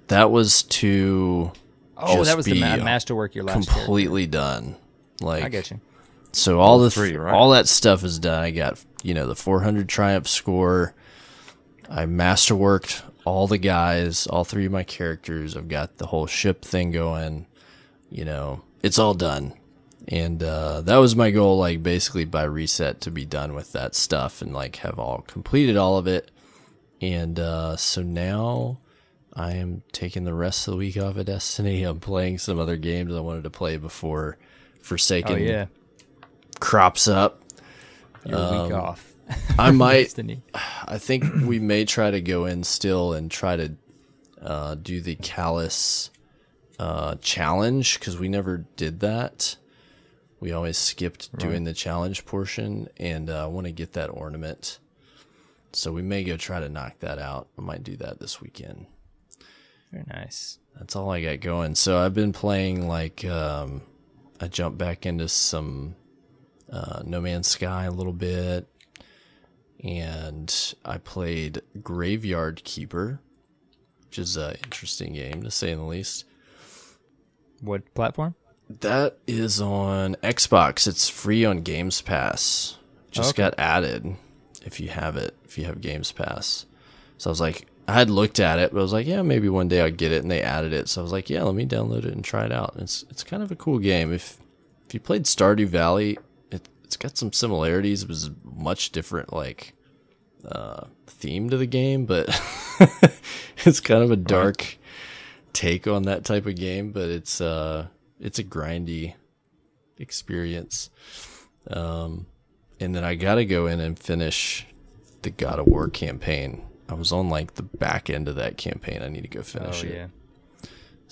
That was to that was the masterwork your last completely done. Like, I get you. So all that stuff is done. I got, you know, the 400 triumph score. I masterworked all the guys, all 3 of my characters. I've got the whole ship thing going. You know, it's all done. And that was my goal, like basically by reset, to be done with that stuff and like have all completed all of it. And so now I am taking the rest of the week off of Destiny. I'm playing some other games I wanted to play before Forsaken crops up. Your week off. I might. Destiny. I think we may try to go in still and try to do the Callus challenge, because we never did that. We always skipped doing the challenge portion, and I want to get that ornament. So we may go try to knock that out. I might do that this weekend. Very nice. That's all I got going. So I've been playing, like, I jumped back into some No Man's Sky a little bit, and I played Graveyard Keeper, which is an interesting game, to say the least. What platform? That is on Xbox. It's free on Games Pass. Just got added if you have it, if you have Games Pass. So I was like, I had looked at it, but I was like, yeah, maybe one day I'll get it, and they added it. So I was like, yeah, let me download it and try it out. And it's kind of a cool game. If you played Stardew Valley, it's got some similarities. It was much different, like, theme to the game, but it's kind of a dark take on that type of game, but it's a grindy experience. And then I gotta go in and finish the God of War campaign. I was on like the back end of that campaign. I need to go finish it. Yeah.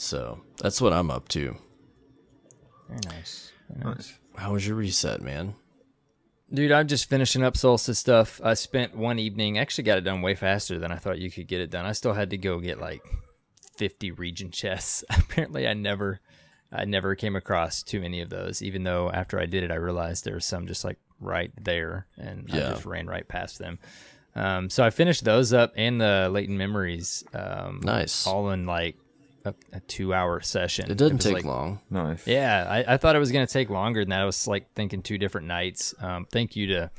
So that's what I'm up to. Very nice. Very nice. How was your reset, man? Dude, I'm just finishing up Solstice stuff. I spent one evening, actually got it done way faster than I thought you could get it done. I still had to go get like 50 region chests. Apparently I never came across too many of those, even though after I did it, I realized there was some just like right there, and I just ran right past them. So I finished those up and the latent memories. Nice. All in like a 2-hour session. It doesn't take like, long. Nice. Yeah, I thought it was going to take longer than that. I was like thinking 2 different nights. Thank you to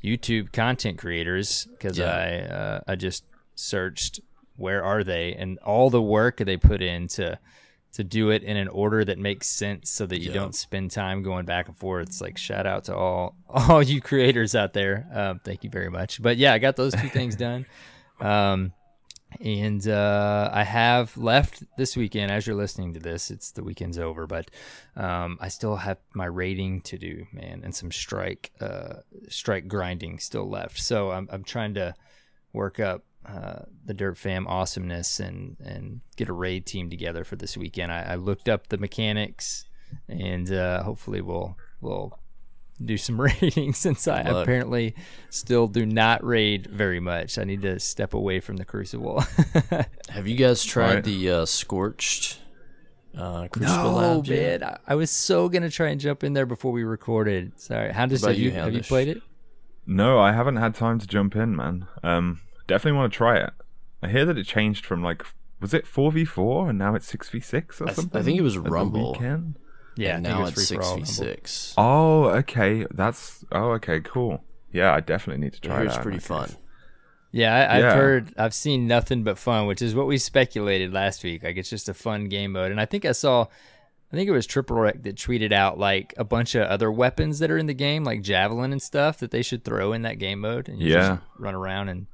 YouTube content creators, because I just searched where are they, and all the work they put in to do it in an order that makes sense so that you don't spend time going back and forth. It's like, shout out to all you creators out there. Thank you very much. But yeah, I got those 2 things done. And I have left this weekend. As you're listening to this, the weekend's over, but I still have my raiding to do, man, and some strike grinding still left. So I'm trying to work up the Dirt Fam awesomeness and get a raid team together for this weekend. I looked up the mechanics, and hopefully we'll do some raiding, since I apparently still do not raid very much. I need to step away from the Crucible. Have you guys tried the Scorched Crucible Lab? Man, I was so gonna try and jump in there before we recorded. Sorry, have you played it? No, I haven't had time to jump in, man. Definitely want to try it. I hear that it changed from like, was it 4v4 and now it's 6v6 or something? I think it was Rumble. Yeah, and now it's 6v6. Oh, okay. Okay, cool. Yeah, I definitely need to try that. It's pretty fun. Yeah, I've seen nothing but fun, which is what we speculated last week. Like, it's just a fun game mode. And I think it was Triple Wreck that tweeted out like a bunch of other weapons that are in the game, like javelin and stuff, that they should throw in that game mode, and you just run around and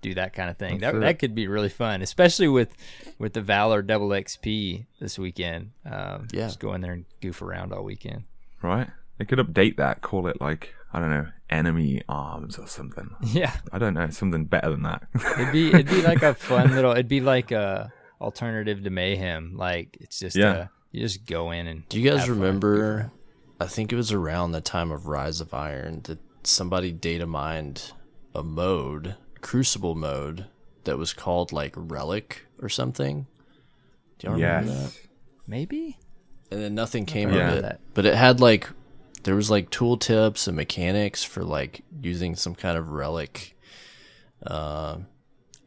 do that kind of thing. That could be really fun, especially with the Valor double XP this weekend. Just go in there and goof around all weekend. Right. They could update that, call it like, I don't know, enemy arms or something. Yeah. I don't know, something better than that. it'd be like a fun little, it'd be like a alternative to Mayhem. Like, it's just you just go in and do you guys remember, I think it was around the time of Rise of Iron, that somebody data mined a mode, Crucible mode, that was called like Relic or something? Do y'all remember that? Maybe. And then nothing came of it. But it had like, there was like tool tips and mechanics for like using some kind of relic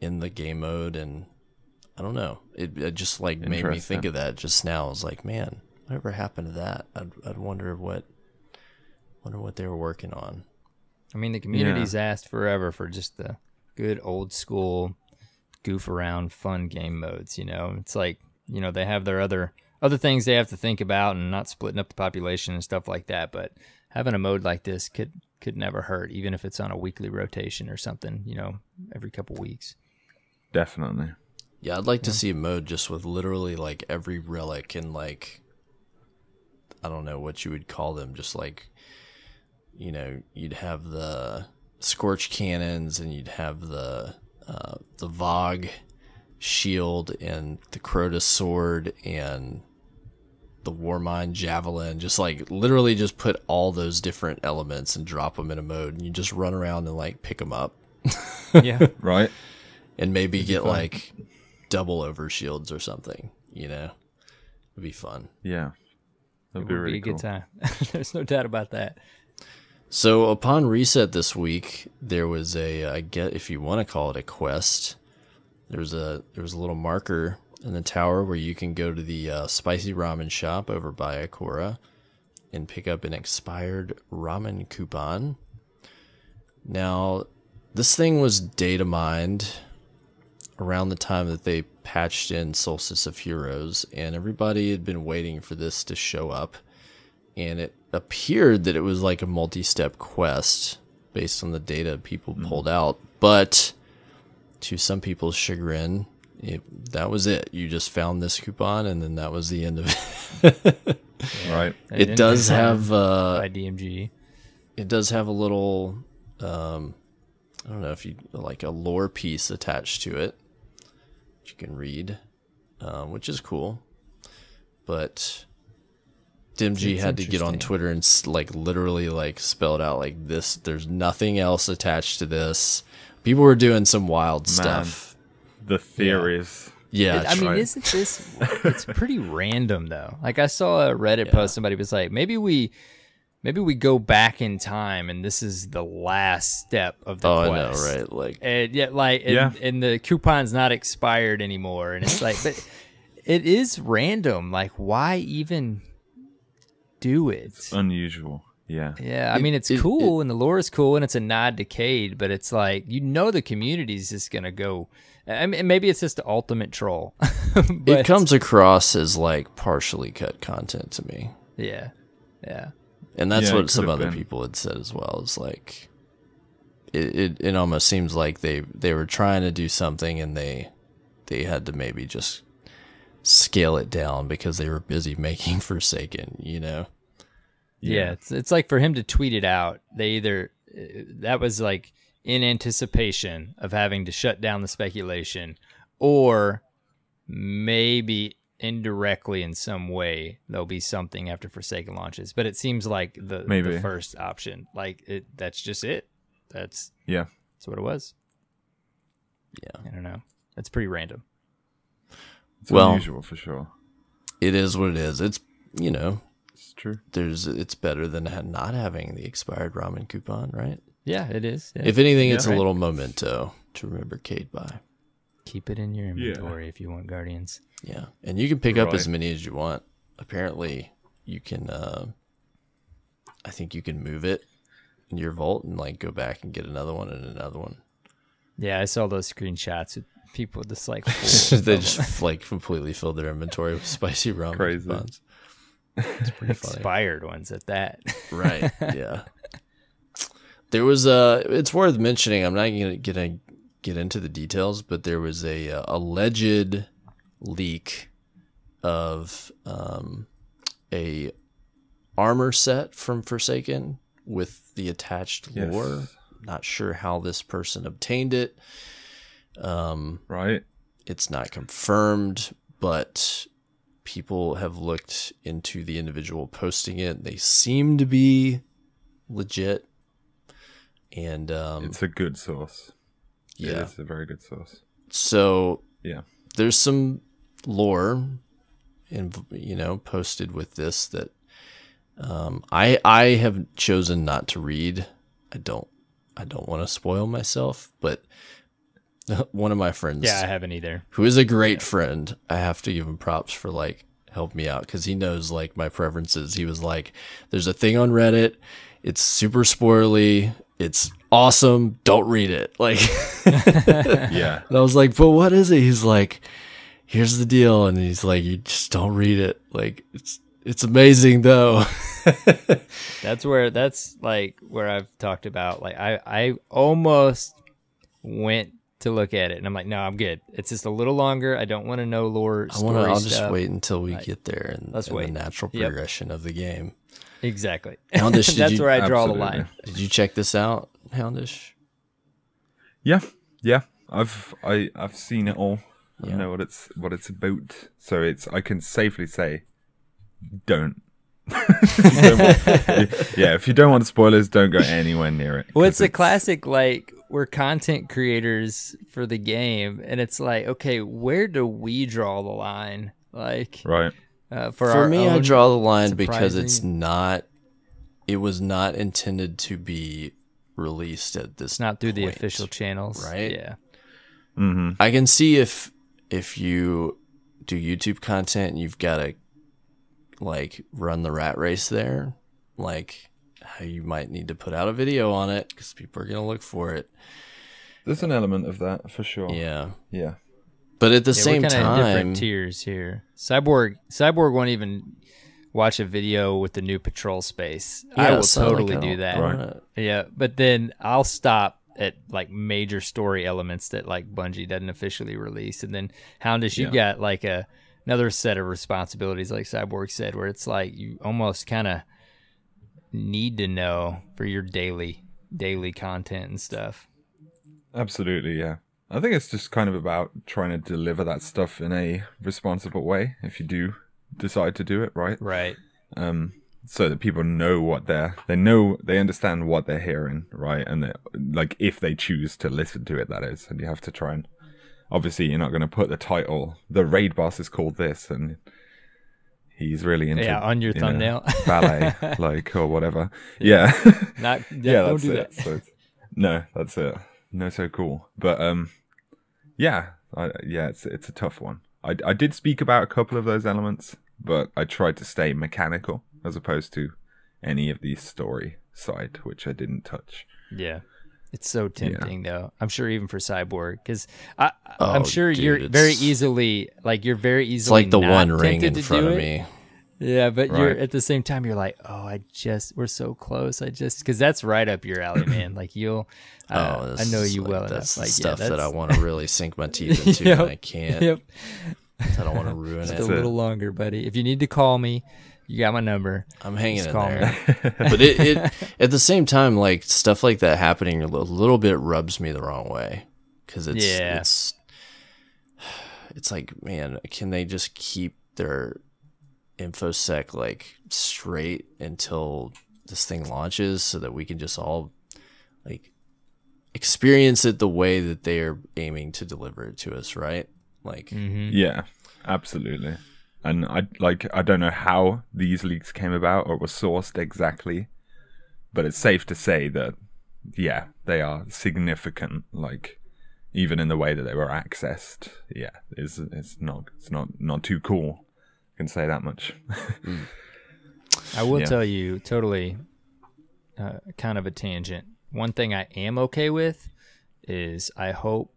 in the game mode, and I don't know. It just like made me think of that just now. I was like, man, whatever happened to that? I'd wonder what they were working on. I mean, the community's asked forever for just the good old school goof around fun game modes. You know, it's like, you know, they have their other things they have to think about, and not splitting up the population and stuff like that. But having a mode like this could never hurt, even if it's on a weekly rotation or something, you know, every couple weeks. Definitely. Yeah, I'd like to see a mode just with literally like every relic and like, I don't know what you would call them, just like, you know, you'd have the Scorch cannons, and you'd have the Vogue shield, and the Crota sword, and the Warmind javelin. Just like literally just put all those different elements and drop them in a mode, and you just run around and like pick them up. Yeah. Right. And maybe get like double over shields or something, you know? It'd be fun. Yeah. It would be a good time. There's no doubt about that. So upon reset this week, there was if you want to call it a quest, there was a little marker in the tower where you can go to the spicy ramen shop over by Akora and pick up an expired ramen coupon. Now, this thing was data mined around the time that they patched in Solstice of Heroes, and everybody had been waiting for this to show up. And it appeared that it was like a multi-step quest based on the data people pulled out. But to some people's chagrin, that was it. You just found this coupon, and then that was the end of it. Right. It does have by DMG. It does have a little, I don't know if you like a lore piece attached to it, which you can read, which is cool. but DMG had to get on Twitter and like literally like spell it out like this. There's nothing else attached to this. People were doing some wild stuff. The theories. Yeah, I mean, isn't this? It's pretty random though. Like I saw a Reddit post. Somebody was like, maybe we go back in time, and this is the last step of the quest. I know, right? Like, and the coupon's not expired anymore, and it's like, but it is random. Like, why even do it? It's unusual. Yeah. Yeah, I mean, it's cool, and the lore is cool, and it's a nod to Cade, but it's like, the community's just gonna go. I mean, maybe it's just the ultimate troll. It comes across as like partially cut content to me. Yeah. And that's what some other people had said as well. It's like it almost seems like they were trying to do something and they had to maybe just scale it down because they were busy making Forsaken, Yeah, it's like for him to tweet it out, that was like in anticipation of having to shut down the speculation, or maybe indirectly in some way there'll be something after Forsaken launches. But it seems like the first option, like that's just it. That's what it was. Yeah, I don't know. It's pretty random. It's unusual for sure. It is what it is. It's it's true. It's better than not having the expired ramen coupon, right? Yeah, it is. Yeah. If anything, it's a little memento to remember Cade by. Keep it in your inventory if you want Guardians. Yeah, and you can pick up as many as you want. Apparently, you can. I think you can move it in your vault and like go back and get another one and another one. Yeah, I saw those screenshots with people just like they just like completely filled their inventory with spicy ramen coupons. It's pretty funny. Expired ones at that. Right. Yeah. There was it's worth mentioning. I'm not going to get into the details, but there was a alleged leak of a armor set from Forsaken with the attached lore. Not sure how this person obtained it. Right. It's not confirmed, but people have looked into the individual posting it. They seem to be legit. And it's a good source. Yeah. It's a very good source. So there's some lore posted with this that I have chosen not to read. I don't want to spoil myself, but one of my friends, I haven't either, who is a great friend, I have to give him props for like help me out because he knows like my preferences. He was like, there's a thing on Reddit, it's super spoilerly, it's awesome, don't read it. Like yeah. And I was like, but what is it? He's like, here's the deal, and he's like, you just don't read it. Like it's amazing though. That's where I've talked about, like I almost went to look at it and I'm like, no, I'm good. It's just a little longer. I don't want to know lore story I'll stuff. just wait until we get there and let's wait. The natural progression of the game. Exactly. Houndish, that's where I draw the line. Did you check this out, Houndish? Yeah. I've seen it all. I know what it's about. So I can safely say, don't. If you don't want spoilers, don't go anywhere near it. Well, it's a classic, like, we're content creators for the game, and it's like, okay, where do we draw the line? Like, right. For me, I draw the line because it was not intended to be released at this not through point, the official channels, right? Yeah. Mm-hmm. I can see if you do YouTube content and you've got to like run the rat race there, like how you might need to put out a video on it because people are going to look for it. There's an element of that for sure. Yeah. But at the same we're time, in different tiers here. Cyborg won't even watch a video with the new patrol space. I will totally do that. Right. Yeah, but then I'll stop at like major story elements that like Bungie doesn't officially release, and then Houndish, you got like another set of responsibilities, like Cyborg said, where it's like you almost kind of need to know for your daily content and stuff. Absolutely, yeah. I think it's just kind of about trying to deliver that stuff in a responsible way. If you do decide to do it, right? Right. So that people know what they understand what they're hearing, right? And like if they choose to listen to it, that is. And you have to try and obviously you're not going to put the title, the raid boss is called this, and he's really into on your thumbnail ballet, like or whatever. Yeah. Don't do that. So no, that's it. No, so cool. But it's a tough one. I did speak about a couple of those elements, but I tried to stay mechanical as opposed to any of the story side, which I didn't touch. Yeah. It's so tempting, though. I'm sure even for Cyborg, because I'm sure you're very easily it's like the One Ring in front of me. Yeah, but you're at the same time, you're like, we're so close. Because that's right up your alley, man. Like I know you well enough. That's stuff that I want to really sink my teeth into, and I can't. Yep. I don't want to ruin it. Just a little longer, buddy. If you need to call me, you got my number. I'm hanging in there. But it at the same time, like stuff like that happening a little bit rubs me the wrong way, because it's like, man, can they just keep their infosec like straight until this thing launches, so that we can just all like experience it the way that they are aiming to deliver it to us, right? Like, yeah, absolutely. And I don't know how these leaks came about or were sourced exactly, but it's safe to say that they are significant. Like, even in the way that they were accessed, it's not too cool. I can say that much. I will tell you, totally, kind of a tangent. One thing I am okay with is I hope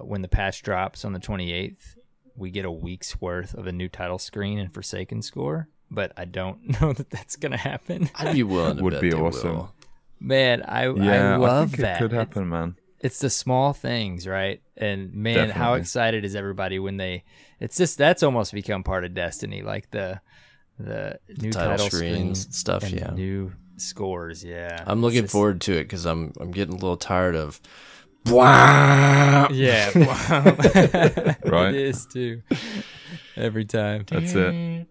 when the patch drops on the 28th, we get a week's worth of a new title screen and Forsaken score, but I don't know that that's going to happen. I'd be willing to Would bet be they awesome. will. Man, I love think that. It could happen, man. It's the small things, right? And man, Definitely. how excited is everybody when that's almost become part of Destiny, like the new title screens and stuff, and new scores, yeah. I'm looking forward to it, because I'm getting a little tired of wow. Yeah, Right. It is too. Every time. That's it.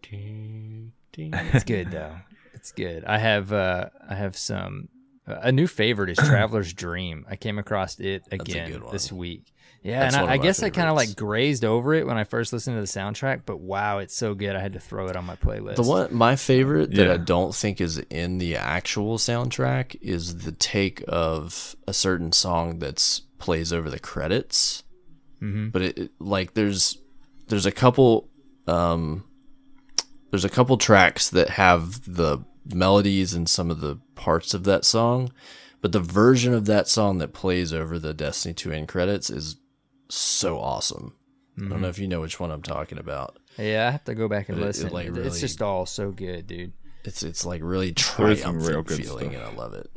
It's good though. It's good. I have some. A new favorite is Traveler's Dream. I came across it again this week. Yeah, That's and I guess favorites. I kind of like grazed over it when I first listened to the soundtrack, but wow, it's so good. I had to throw it on my playlist. My favorite that I don't think is in the actual soundtrack is the take of a certain song that's plays over the credits. Mm-hmm. But it like there's a couple tracks that have the melodies and some of the parts of that song, but the version of that song that plays over the Destiny 2 end credits is so awesome. I don't know if you know which one I'm talking about. Yeah, I have to go back and listen. Really, it's just all so good, dude. It's like really There's some real triumphant good feeling, stuff. and I love it.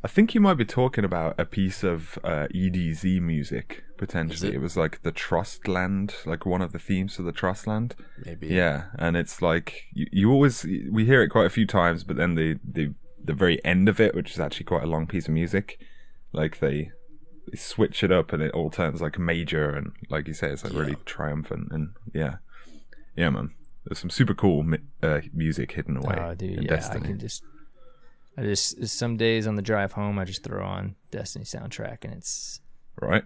I think you might be talking about a piece of EDZ music, potentially. It was like the Trust Land, like one of the themes for the Trust Land. Maybe. Yeah, and it's like, you always, we hear it quite a few times, but then the very end of it, which is actually quite a long piece of music, like they switch it up and it all turns like major, and like you say, it's like really triumphant, and yeah, man. There's some super cool music hidden away in Destiny. I just some days on the drive home, I just throw on Destiny soundtrack, and it's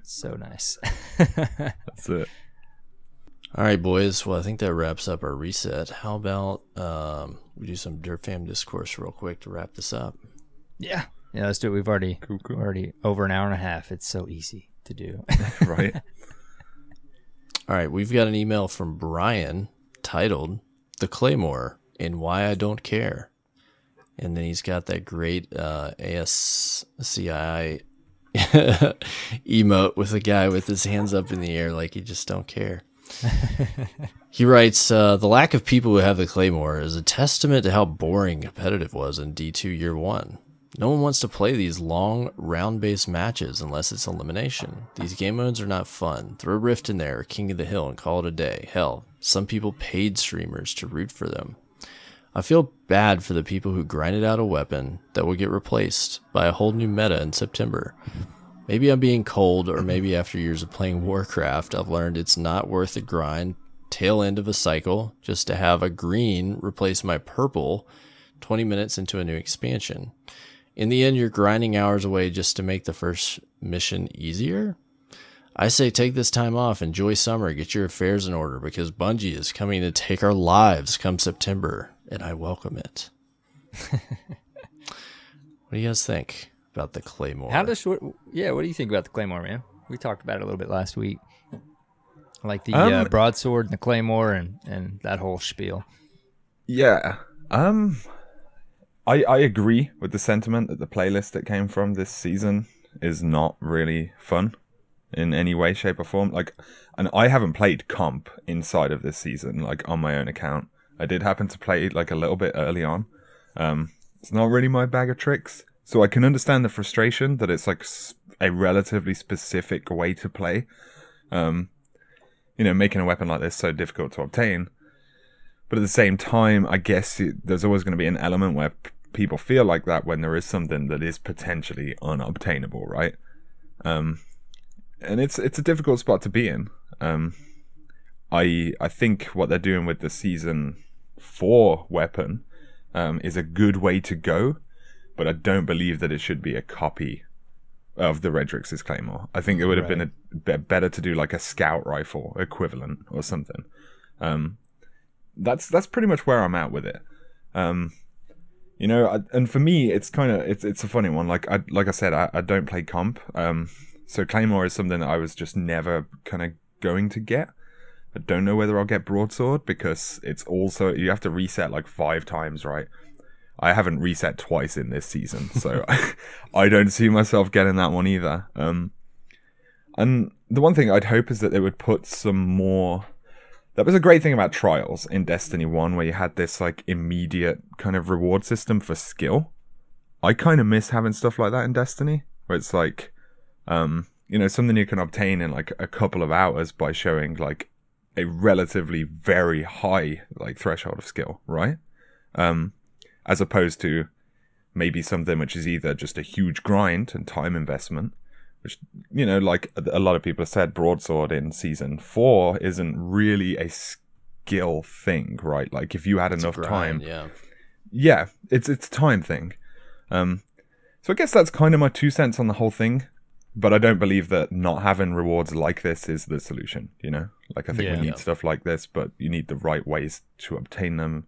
so nice. That's it. All right, boys. Well, I think that wraps up our reset. How about we do some Dirt Fam discourse real quick to wrap this up? Yeah, let's do it. We've already Cool. already over an hour and a half. It's so easy to do. Right. All right, we've got an email from Brian titled "The Claymore and Why I Don't Care," and then he's got that great ASCII emote with a guy with his hands up in the air like you just don't care. He writes, the lack of people who have the Claymore is a testament to how boring competitive was in D2 Year 1. No one wants to play these long, round-based matches unless it's elimination. These game modes are not fun. Throw Rift in there or King of the Hill and call it a day. Hell, some people paid streamers to root for them. I feel bad for the people who grinded out a weapon that will get replaced by a whole new meta in September. Maybe I'm being cold, or maybe after years of playing Warcraft, I've learned it's not worth the grind tail end of a cycle just to have a green replace my purple 20 minutes into a new expansion. In the end, you're grinding hours away just to make the first mission easier. I say take this time off, enjoy summer, get your affairs in order, because Bungie is coming to take our lives come September, and I welcome it. What do you guys think about the Claymore? What do you think about the Claymore, man? We talked about it a little bit last week. Like the broadsword and the Claymore and that whole spiel. Yeah. I agree with the sentiment that the playlist that came from this season is not really fun in any way, shape, or form. Like, and I haven't played comp inside of this season, like on my own account. I did happen to play like a little bit early on. It's not really my bag of tricks, so I can understand the frustration that it's like a relatively specific way to play. Making a weapon like this so difficult to obtain. But at the same time, I guess there's always going to be an element where people feel like that when there is something that is potentially unobtainable, right? And it's a difficult spot to be in. I think what they're doing with the Season 4 weapon is a good way to go, but I don't believe that it should be a copy of the Redrix's Claymore. I think it would have been better to do like a scout rifle equivalent or something. That's pretty much where I'm at with it. And for me, it's kind of it's a funny one. Like I said, I don't play comp. So Claymore is something that I was just never kind of going to get. I don't know whether I'll get broadsword because it's also you have to reset like 5 times, right? I haven't reset twice in this season, so I don't see myself getting that one either. And the one thing I'd hope is that they would put some more. That was a great thing about Trials in Destiny 1, where you had this like immediate kind of reward system for skill. I kind of miss having stuff like that in Destiny, where it's like, something you can obtain in like a couple of hours by showing like a relatively very high like threshold of skill, right? As opposed to maybe something which is either just a huge grind and time investment, which, like a lot of people have said, broadsword in Season 4 isn't really a skill thing, right? Like if you had enough time. Yeah, it's a time thing. So I guess that's kind of my 2 cents on the whole thing. But I don't believe that not having rewards like this is the solution, Like I think we need stuff like this, but you need the right ways to obtain them.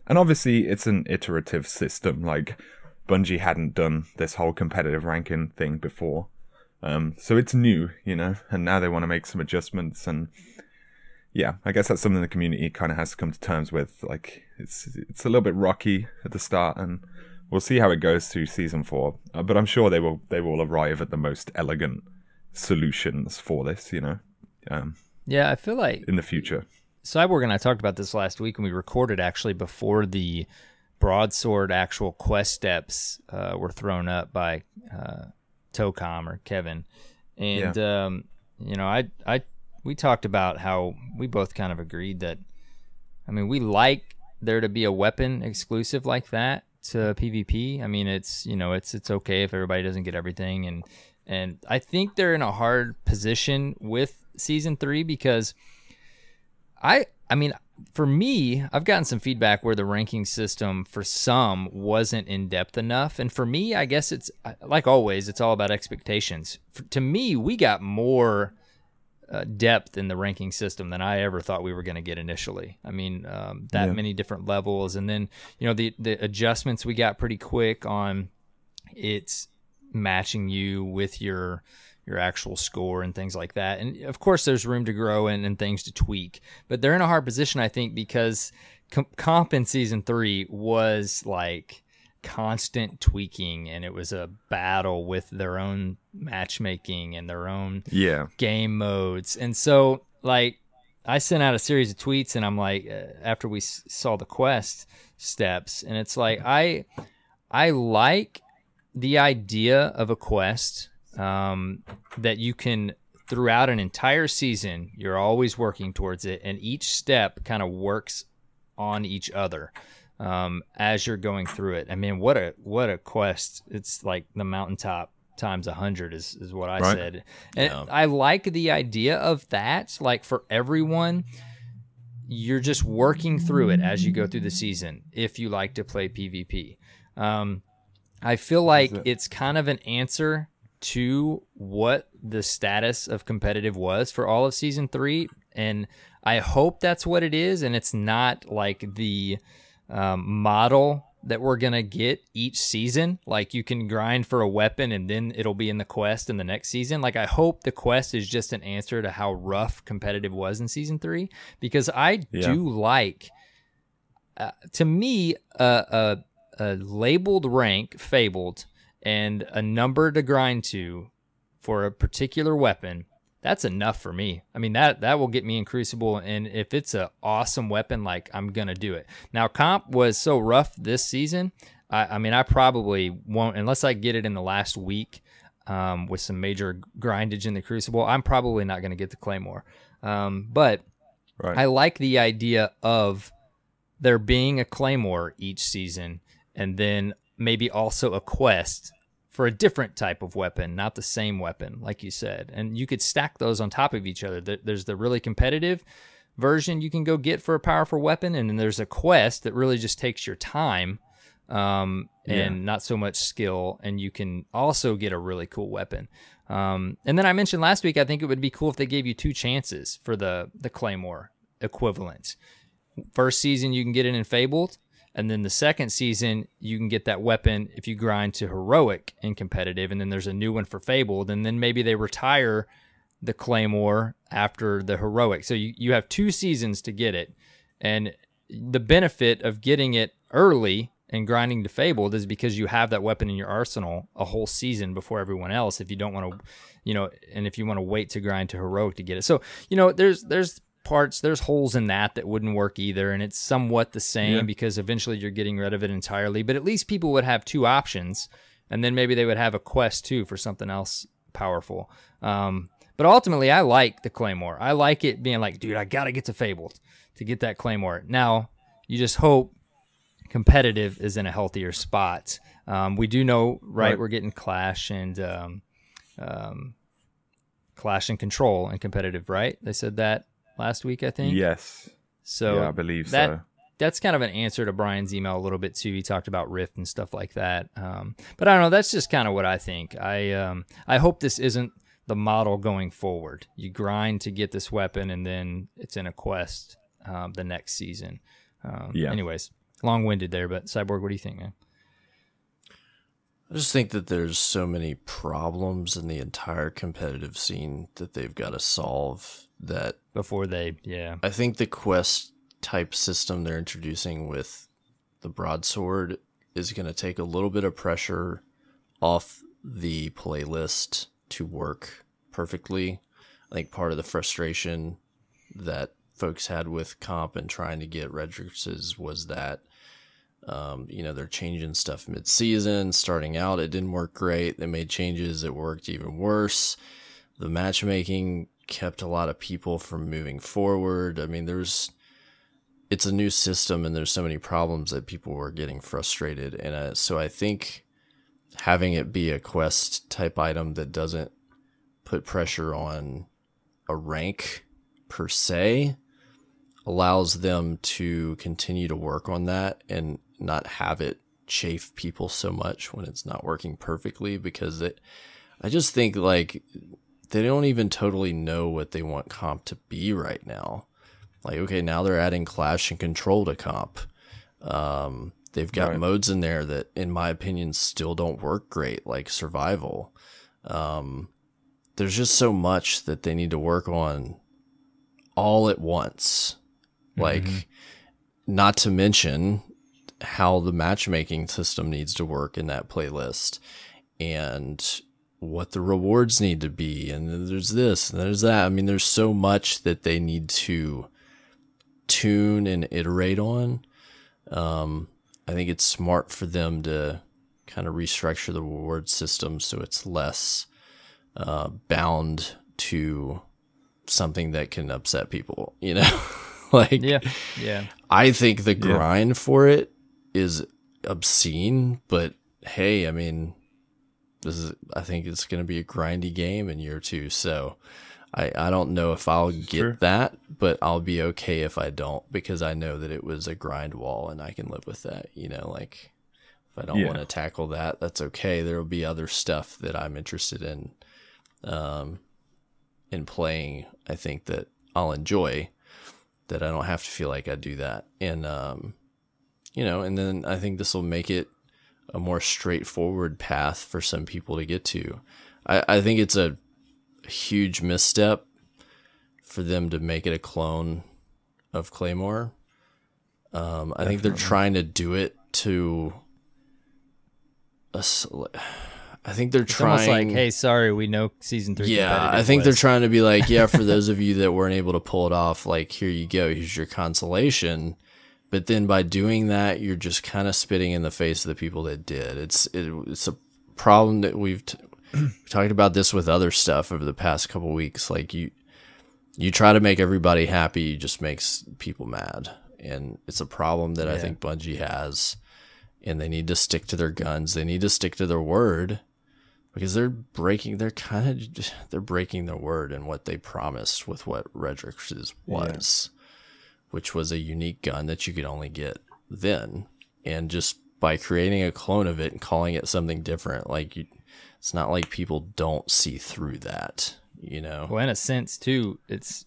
And obviously, it's an iterative system. Like, Bungie hadn't done this whole competitive ranking thing before. So it's new, and now they want to make some adjustments. And yeah, I guess that's something the community kind of has to come to terms with. Like, it's a little bit rocky at the start, and we'll see how it goes through Season 4. But I'm sure they will arrive at the most elegant solutions for this, Yeah, I feel like in the future. Cyborg and I talked about this last week when we recorded, actually, before the broadsword actual quest steps were thrown up by Tocom or Kevin. And, we talked about how we both kind of agreed that, we like there to be a weapon exclusive like that to PvP. It's okay if everybody doesn't get everything. And I think they're in a hard position with Season 3 because for me, I've gotten some feedback where the ranking system for some wasn't in depth enough. And for me, I guess it's like always, it's all about expectations. To me, we got more depth in the ranking system than I ever thought we were going to get initially. Many different levels. And then, the adjustments we got pretty quick on it's matching you with your actual score and things like that. And of course there's room to grow and things to tweak, but they're in a hard position, I think, because comp in Season 3 was like constant tweaking, and it was a battle with their own matchmaking and their own game modes. And so like I sent out a series of tweets, and I'm like, after we saw the quest steps, and it's like, I like the idea of a quest that you can, throughout an entire season, you're always working towards it, and each step kind of works on each other as you're going through it. What a quest. It's like the mountaintop times 100 is what I said. And I like the idea of that, like for everyone. you're just working through it as you go through the season if you like to play PvP. I feel like it's kind of an answer to what the status of competitive was for all of Season 3, and I hope that's what it is, and it's not like the model that we're going to get each season. Like, you can grind for a weapon and then it'll be in the quest in the next season. Like, I hope the quest is just an answer to how rough competitive was in Season 3, because I do like, to me, a labeled rank, fabled, and a number to grind to for a particular weapon. That's enough for me. I mean, that will get me in Crucible, and if it's an awesome weapon, like, I'm going to do it. Now, comp was so rough this season, I mean, I probably won't, unless I get it in the last week with some major grindage in the Crucible, I'm probably not going to get the Claymore. But I like the idea of there being a Claymore each season, and then maybe also a quest for a different type of weapon, not the same weapon, like you said. And you could stack those on top of each other. There's the really competitive version you can go get for a powerful weapon, and then there's a quest that really just takes your time and not so much skill, and you can also get a really cool weapon. And then I mentioned last week, I think it would be cool if they gave you 2 chances for the Claymore equivalent. First season, you can get it in Fabled, and then the second season, you can get that weapon if you grind to Heroic in competitive, and then there's a new one for Fabled, and then maybe they retire the Claymore after the Heroic. So you have 2 seasons to get it, and the benefit of getting it early and grinding to Fabled is because you have that weapon in your arsenal a whole season before everyone else, if you don't want to, and if you want to wait to grind to Heroic to get it. So, there's parts, there's holes in that wouldn't work either, and it's somewhat the same because eventually you're getting rid of it entirely, but at least people would have 2 options, and then maybe they would have a quest too for something else powerful. But ultimately, I like the Claymore. I like it being like, dude, I gotta get to Fabled to get that Claymore. Now, you just hope competitive is in a healthier spot. We do know, right, we're getting Clash and Control in competitive, right? They said that last week, I think. Yes. So yeah, I believe so. That's kind of an answer to Brian's email a little bit too. He talked about Rift and stuff like that. But I don't know. That's just kind of what I think. I hope this isn't the model going forward. You grind to get this weapon, and then it's in a quest the next season. Anyways, long-winded there, but Cyborg, what do you think, man? I just think that there's so many problems in the entire competitive scene that they've got to solve that before they, I think the quest type system they're introducing with the broadsword is going to take a little bit of pressure off the playlist to work perfectly. I think part of the frustration that folks had with comp and trying to get registers was that they're changing stuff mid-season. Starting out, it didn't work great. They made changes, it worked even worse. The matchmaking kept a lot of people from moving forward. I mean, it's a new system, and there's so many problems that people were getting frustrated. And so I think having it be a quest type item that doesn't put pressure on a rank per se allows them to continue to work on that and not have it chafe people so much when it's not working perfectly, because I just think like they don't even totally know what they want comp to be right now. Like, okay, now they're adding Clash and Control to comp. They've got modes in there that, in my opinion, still don't work great, like survival. There's just so much that they need to work on all at once. Like, not to mention how the matchmaking system needs to work in that playlist, and what the rewards need to be, and then there's this and there's that. I mean, there's so much that they need to tune and iterate on. I think it's smart for them to kind of restructure the reward system so it's less bound to something that can upset people, like, I think the grind for it is obscene, but hey, I mean, I think it's going to be a grindy game in year 2. So I don't know if I'll get True. that, but I'll be okay if I don't, because I know that it was a grind wall and I can live with that. You know, like if I don't want to tackle that, that's okay. There will be other stuff that I'm interested in playing. I think that I'll enjoy, that I don't have to feel like I do that. And, you know, and then I think this will make it a more straightforward path for some people to get to. I think it's a huge misstep for them to make it a clone of Claymore. I think they're trying to do it to I think they're It's trying, almost like, hey, sorry, we know season 3. yeah, I think they're trying to be like, yeah, for those of you that weren't able to pull it off, like, here you go, here's your consolation. But then by doing that, you're just kind of spitting in the face of the people that did. It's a problem that we've talked about this with other stuff over the past couple of weeks. Like, you try to make everybody happy, it just makes people mad. And it's a problem that I think Bungie has. And they need to stick to their guns. They need to stick to their word, because they're breaking their word and what they promised with what Redrix's was, which was a unique gun that you could only get then. And just by creating a clone of it and calling it something different, like, it's not like people don't see through that, you know? Well, in a sense, too, it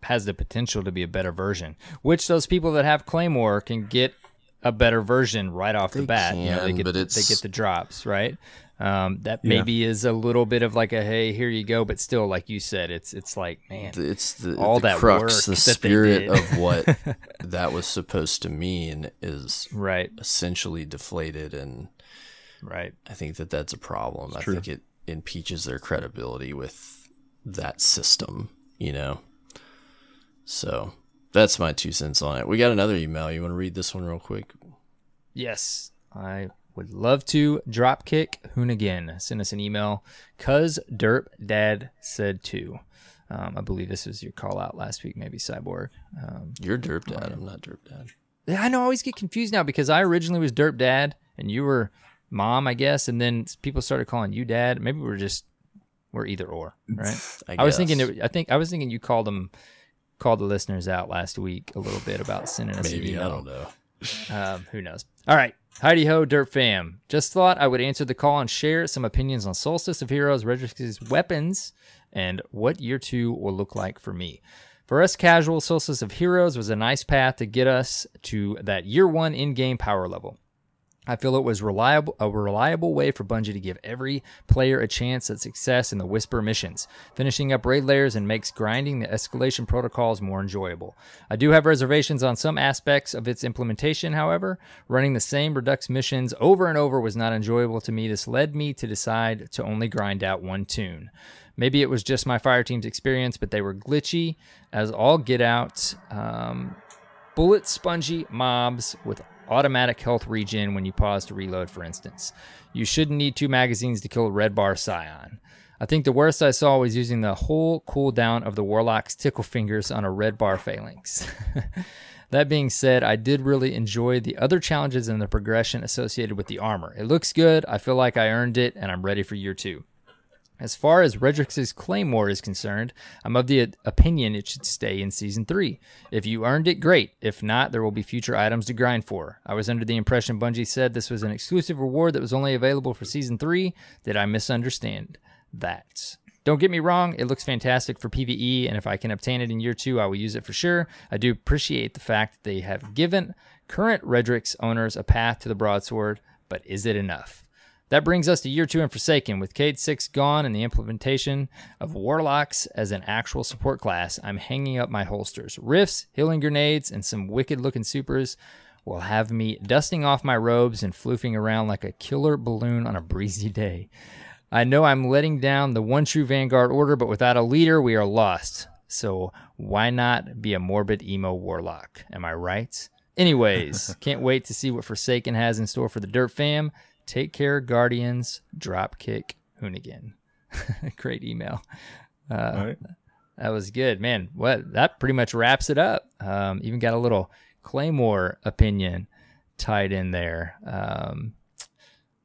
has the potential to be a better version, which those people that have Claymore can get a better version right off the bat. You know, they get the drops, right? That maybe is a little bit of like a, hey, here you go, but still, like you said, it's like, man, it's the that crux, work the that spirit of what that was supposed to mean is essentially deflated, and I think that's a problem. I think it impeaches their credibility with that system, you know. So that's my 2 cents on it. We got another email. You want to read this one real quick? Yes, I would love to. Dropkick Hoonigan send us an email. Cuz Derp Dad said to. I believe this was your call out last week, maybe, Cyborg. You're Derp Dad. I'm not Derp Dad. I know. I always get confused now because I originally was Derp Dad and you were Mom, I guess, and then people started calling you Dad. Maybe we're either or, right? I was thinking you called the listeners out last week a little bit about sending us an email. I don't know. Who knows? All right. Heidi ho, Derp fam. Just thought I would answer the call and share some opinions on Solstice of Heroes, Redrix's weapons, and what year 2 will look like for me. For us casual, Solstice of Heroes was a nice path to get us to that year 1 in-game power level. I feel it was a reliable way for Bungie to give every player a chance at success in the Whisper missions, finishing up raid layers, and makes grinding the escalation protocols more enjoyable. I do have reservations on some aspects of its implementation, however. Running the same Redux missions over and over was not enjoyable to me. This led me to decide to only grind out one tune. Maybe it was just my Fireteam's experience, but they were glitchy as all get out. Bullet spongy mobs with automatic health regen when you pause to reload, for instance. You shouldn't need 2 magazines to kill a red bar scion. I think the worst I saw was using the whole cooldown of the Warlock's tickle fingers on a red bar phalanx. That being said, I did really enjoy the other challenges and the progression associated with the armor. It looks good, I feel like I earned it, and I'm ready for year 2. As far as Redrix's Claymore is concerned, I'm of the opinion it should stay in Season 3. If you earned it, great. If not, there will be future items to grind for. I was under the impression Bungie said this was an exclusive reward that was only available for Season 3. Did I misunderstand that? Don't get me wrong, it looks fantastic for PvE, and if I can obtain it in year 2, I will use it for sure. I do appreciate the fact that they have given current Redrix owners a path to the broadsword, but is it enough? That brings us to year 2 in Forsaken. With Cade 6 gone and the implementation of Warlocks as an actual support class, I'm hanging up my holsters. Rifts, healing grenades, and some wicked-looking supers will have me dusting off my robes and floofing around like a killer balloon on a breezy day. I know I'm letting down the one true Vanguard order, but without a leader, we are lost. So why not be a morbid emo Warlock? Am I right? Anyways, can't wait to see what Forsaken has in store for the Dirt fam. Take care, Guardians. Dropkick Hoonigan. Great email. Right. That was good, man. That pretty much wraps it up. Even got a little Claymore opinion tied in there.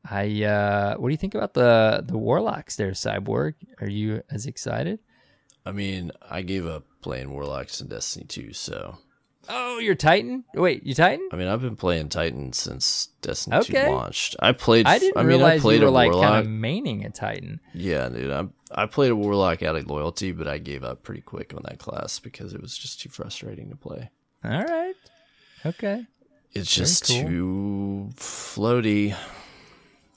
What do you think about the Warlocks there, Cyborg? Are you as excited? I mean, I gave up playing Warlocks in Destiny 2, so. Oh, you're Titan? Wait, you Titan? I mean, I've been playing Titan since Destiny 2 Okay. launched. I played. I didn't I mean, realize I played you were a like Warlock. kind of maining a Titan. Yeah, dude. I played a Warlock out of loyalty, but I gave up pretty quick on that class because it was just too frustrating to play. All right. Okay. It's just cool. too floaty.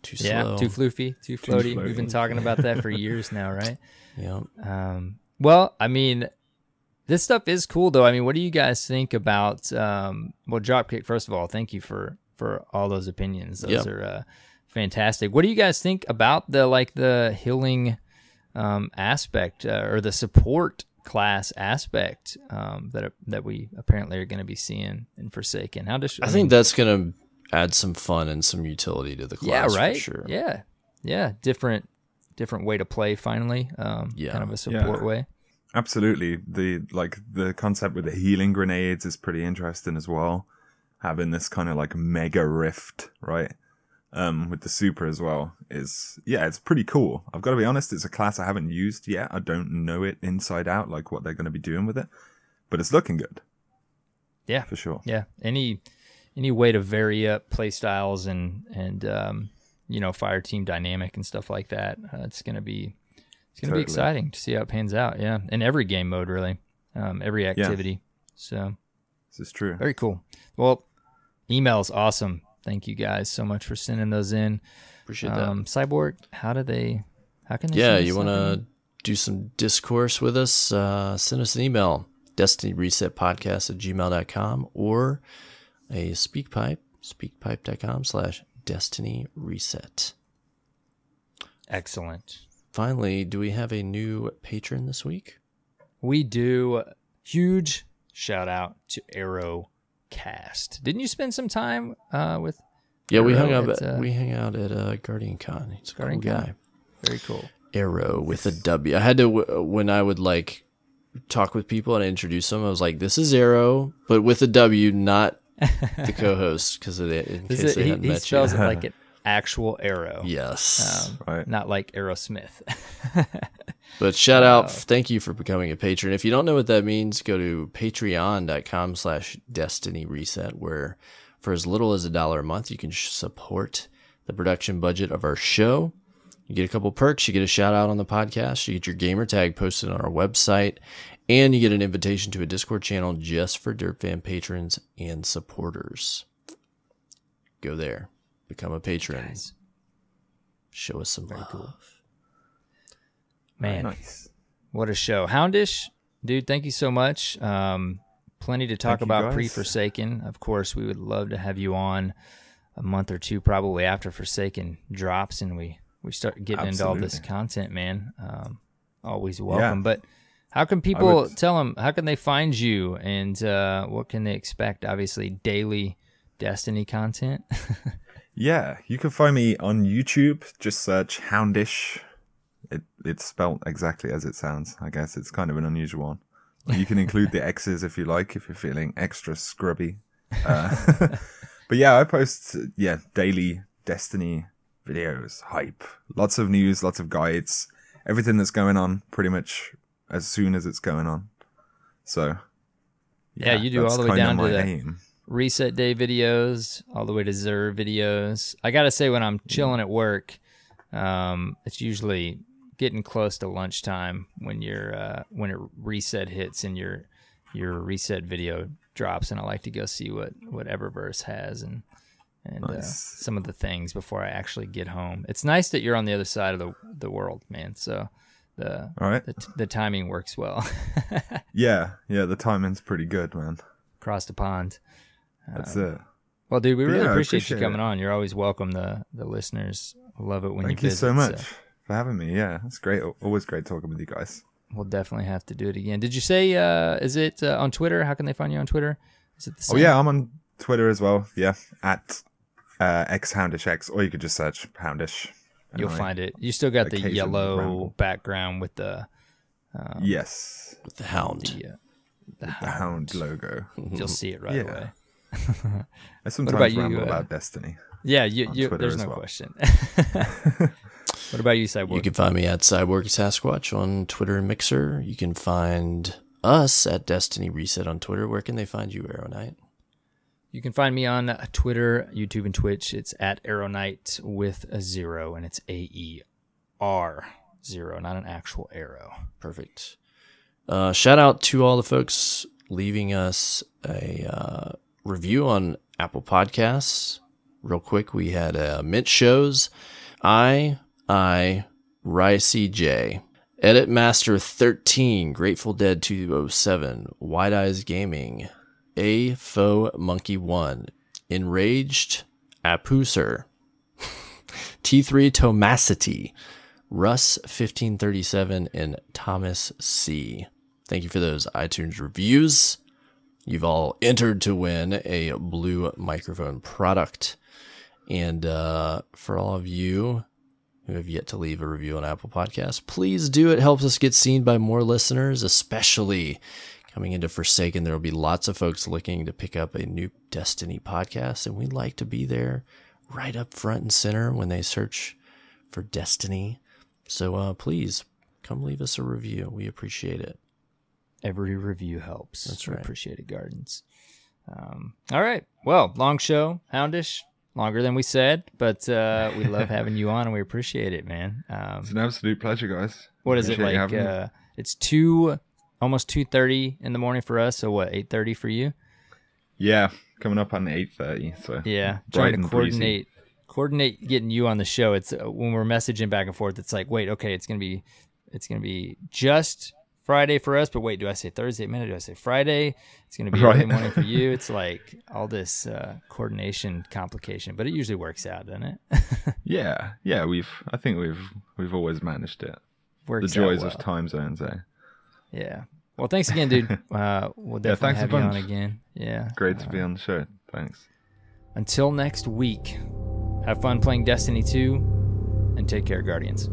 Too slow. Yeah, too floofy, too floaty. floaty. We've been talking about that for years now, right? Yeah. Well, I mean, this stuff is cool, though. I mean, what do you guys think about? Well, Dropkick. First of all, thank you for all those opinions. Those are fantastic. What do you guys think about the healing aspect or the support class aspect that we apparently are going to be seeing in Forsaken? I think that's going to add some fun and some utility to the class. Yeah, right. For sure. Yeah. Different way to play. Finally, kind of a support way. Absolutely. The concept with the healing grenades is pretty interesting as well. Having this kind of like mega rift, right? With the super as well it's pretty cool. I've got to be honest, it's a class I haven't used yet. I don't know it inside out, like what they're going to be doing with it, but it's looking good. Yeah, for sure. Yeah, any way to vary up play styles and fire team dynamic and stuff like that. It's gonna be be exciting to see how it pans out. Yeah, in every game mode, really, every activity. Yeah. So this is true. Very cool. Well, email's awesome. Thank you guys so much for sending those in. Appreciate that. Cyborg, how can they? Yeah, you want to do some discourse with us? Send us an email, destinyresetpodcast@gmail.com, or a speakpipe, speakpipe.com/destinyreset. Excellent. Finally, do we have a new patron this week? We do. Huge shout out to AER0KNIGHT. Didn't you spend some time with? Yeah, we hung out at Guardian Con. He's a cool guy. Very cool. Arrow with a W. I had to when I would like talk with people and introduce them. I was like, "This is Arrow, but with a W, not the co-host, because in case they hadn't met you." He spells it like an actual arrow. Yes, right. Not like Aerosmith. But shout out, thank you for becoming a patron. If you don't know what that means, go to patreon.com/destinyreset, where for as little as $1 a month, you can support the production budget of our show. You get a couple perks. You get a shout out on the podcast. You get your gamer tag posted on our website, and you get an invitation to a Discord channel just for Dirt Fan patrons and supporters. Go there, become a patron. Guys. Show us some love. Cool. Man, nice. What a show. Houndish, dude, thank you so much. Plenty to talk about pre-Forsaken. Of course, we would love to have you on a month or two probably after Forsaken drops and we start getting into all this content, man. Always welcome. Yeah. But how can people tell them, how can they find you and what can they expect? Obviously, daily Destiny content. Yeah, you can find me on YouTube. Just search Houndish. It's spelled exactly as it sounds. I guess it's kind of an unusual one. You can include the X's if you like, if you're feeling extra scrubby. But yeah, I post daily Destiny videos, hype, lots of news, lots of guides, everything that's going on pretty much as soon as it's going on. So yeah, you do all the way down to the reset day videos, all the way to Xur videos. I gotta say, when I'm chilling at work, it's usually getting close to lunchtime when when it reset hits and your reset video drops, and I like to go see what Eververse has and nice. Some of the things before I actually get home. It's nice that you're on the other side of the world, man. So the timing works well. yeah, the timing's pretty good, man. Across the pond. That's it. Well, dude, we really appreciate you coming on. You're always welcome. The listeners love it when you visit. Thank you so much for having me. Yeah, it's great. Always great talking with you guys. We'll definitely have to do it again. Did you say, is it on Twitter? How can they find you on Twitter? Is it the same? Oh, yeah, I'm on Twitter as well. Yeah, at xHoundishX, or you could just search Houndish. You'll find it. You still got the yellow background with the... yes. With the hound. The hound logo. You'll see it right away. I sometimes ramble about Destiny. Yeah, there's no question. What about you, Cyborg? You can find me at CyborgSasquatch on Twitter and Mixer. You can find us at Destiny Reset on Twitter. Where can they find you, Arrow Knight? You can find me on Twitter, YouTube, and Twitch. It's at AER0KNIGHT with a 0, and it's AER0, not an actual arrow. Perfect. Shout out to all the folks leaving us a review on Apple Podcasts. Real quick, we had Mint Shows, Ricey J, Edit Master 13, Grateful Dead 207, Wide Eyes Gaming, A Faux Monkey 1, Enraged Apuser, T3 Tomacity, Russ 1537, and Thomas C. Thank you for those iTunes reviews. You've all entered to win a blue microphone product. And for all of you who have yet to leave a review on Apple Podcasts, please do. It helps us get seen by more listeners, especially coming into Forsaken. There will be lots of folks looking to pick up a new Destiny podcast, and we'd like to be there right up front and center when they search for Destiny. So please come leave us a review. We appreciate it. Every review helps. That's We right. appreciate it, Gardens. All right. Well, long show, Houndish. Longer than we said, but we love having you on, and we appreciate it, man. It's an absolute pleasure, guys. What is it Appreciate you like? having me. It's almost 2:30 in the morning for us. So what? 8:30 for you? Yeah, coming up on 8:30. So Yeah, bright trying to and breezy. coordinate getting you on the show. It's when we're messaging back and forth. It's like, wait, okay, it's gonna be just Friday for us, but wait, do I say Thursday? Man, do I say Friday? It's gonna be early Right. morning for you. It's like all this coordination complication, but it usually works out, doesn't it? Yeah. I think we've always managed it. Works The joys out well. of time zones, eh? Yeah. Well, thanks again, dude. We'll definitely thanks a have you on bunch. again. Yeah. Great to be on the show. Thanks. Until next week, have fun playing Destiny 2, and take care, Guardians.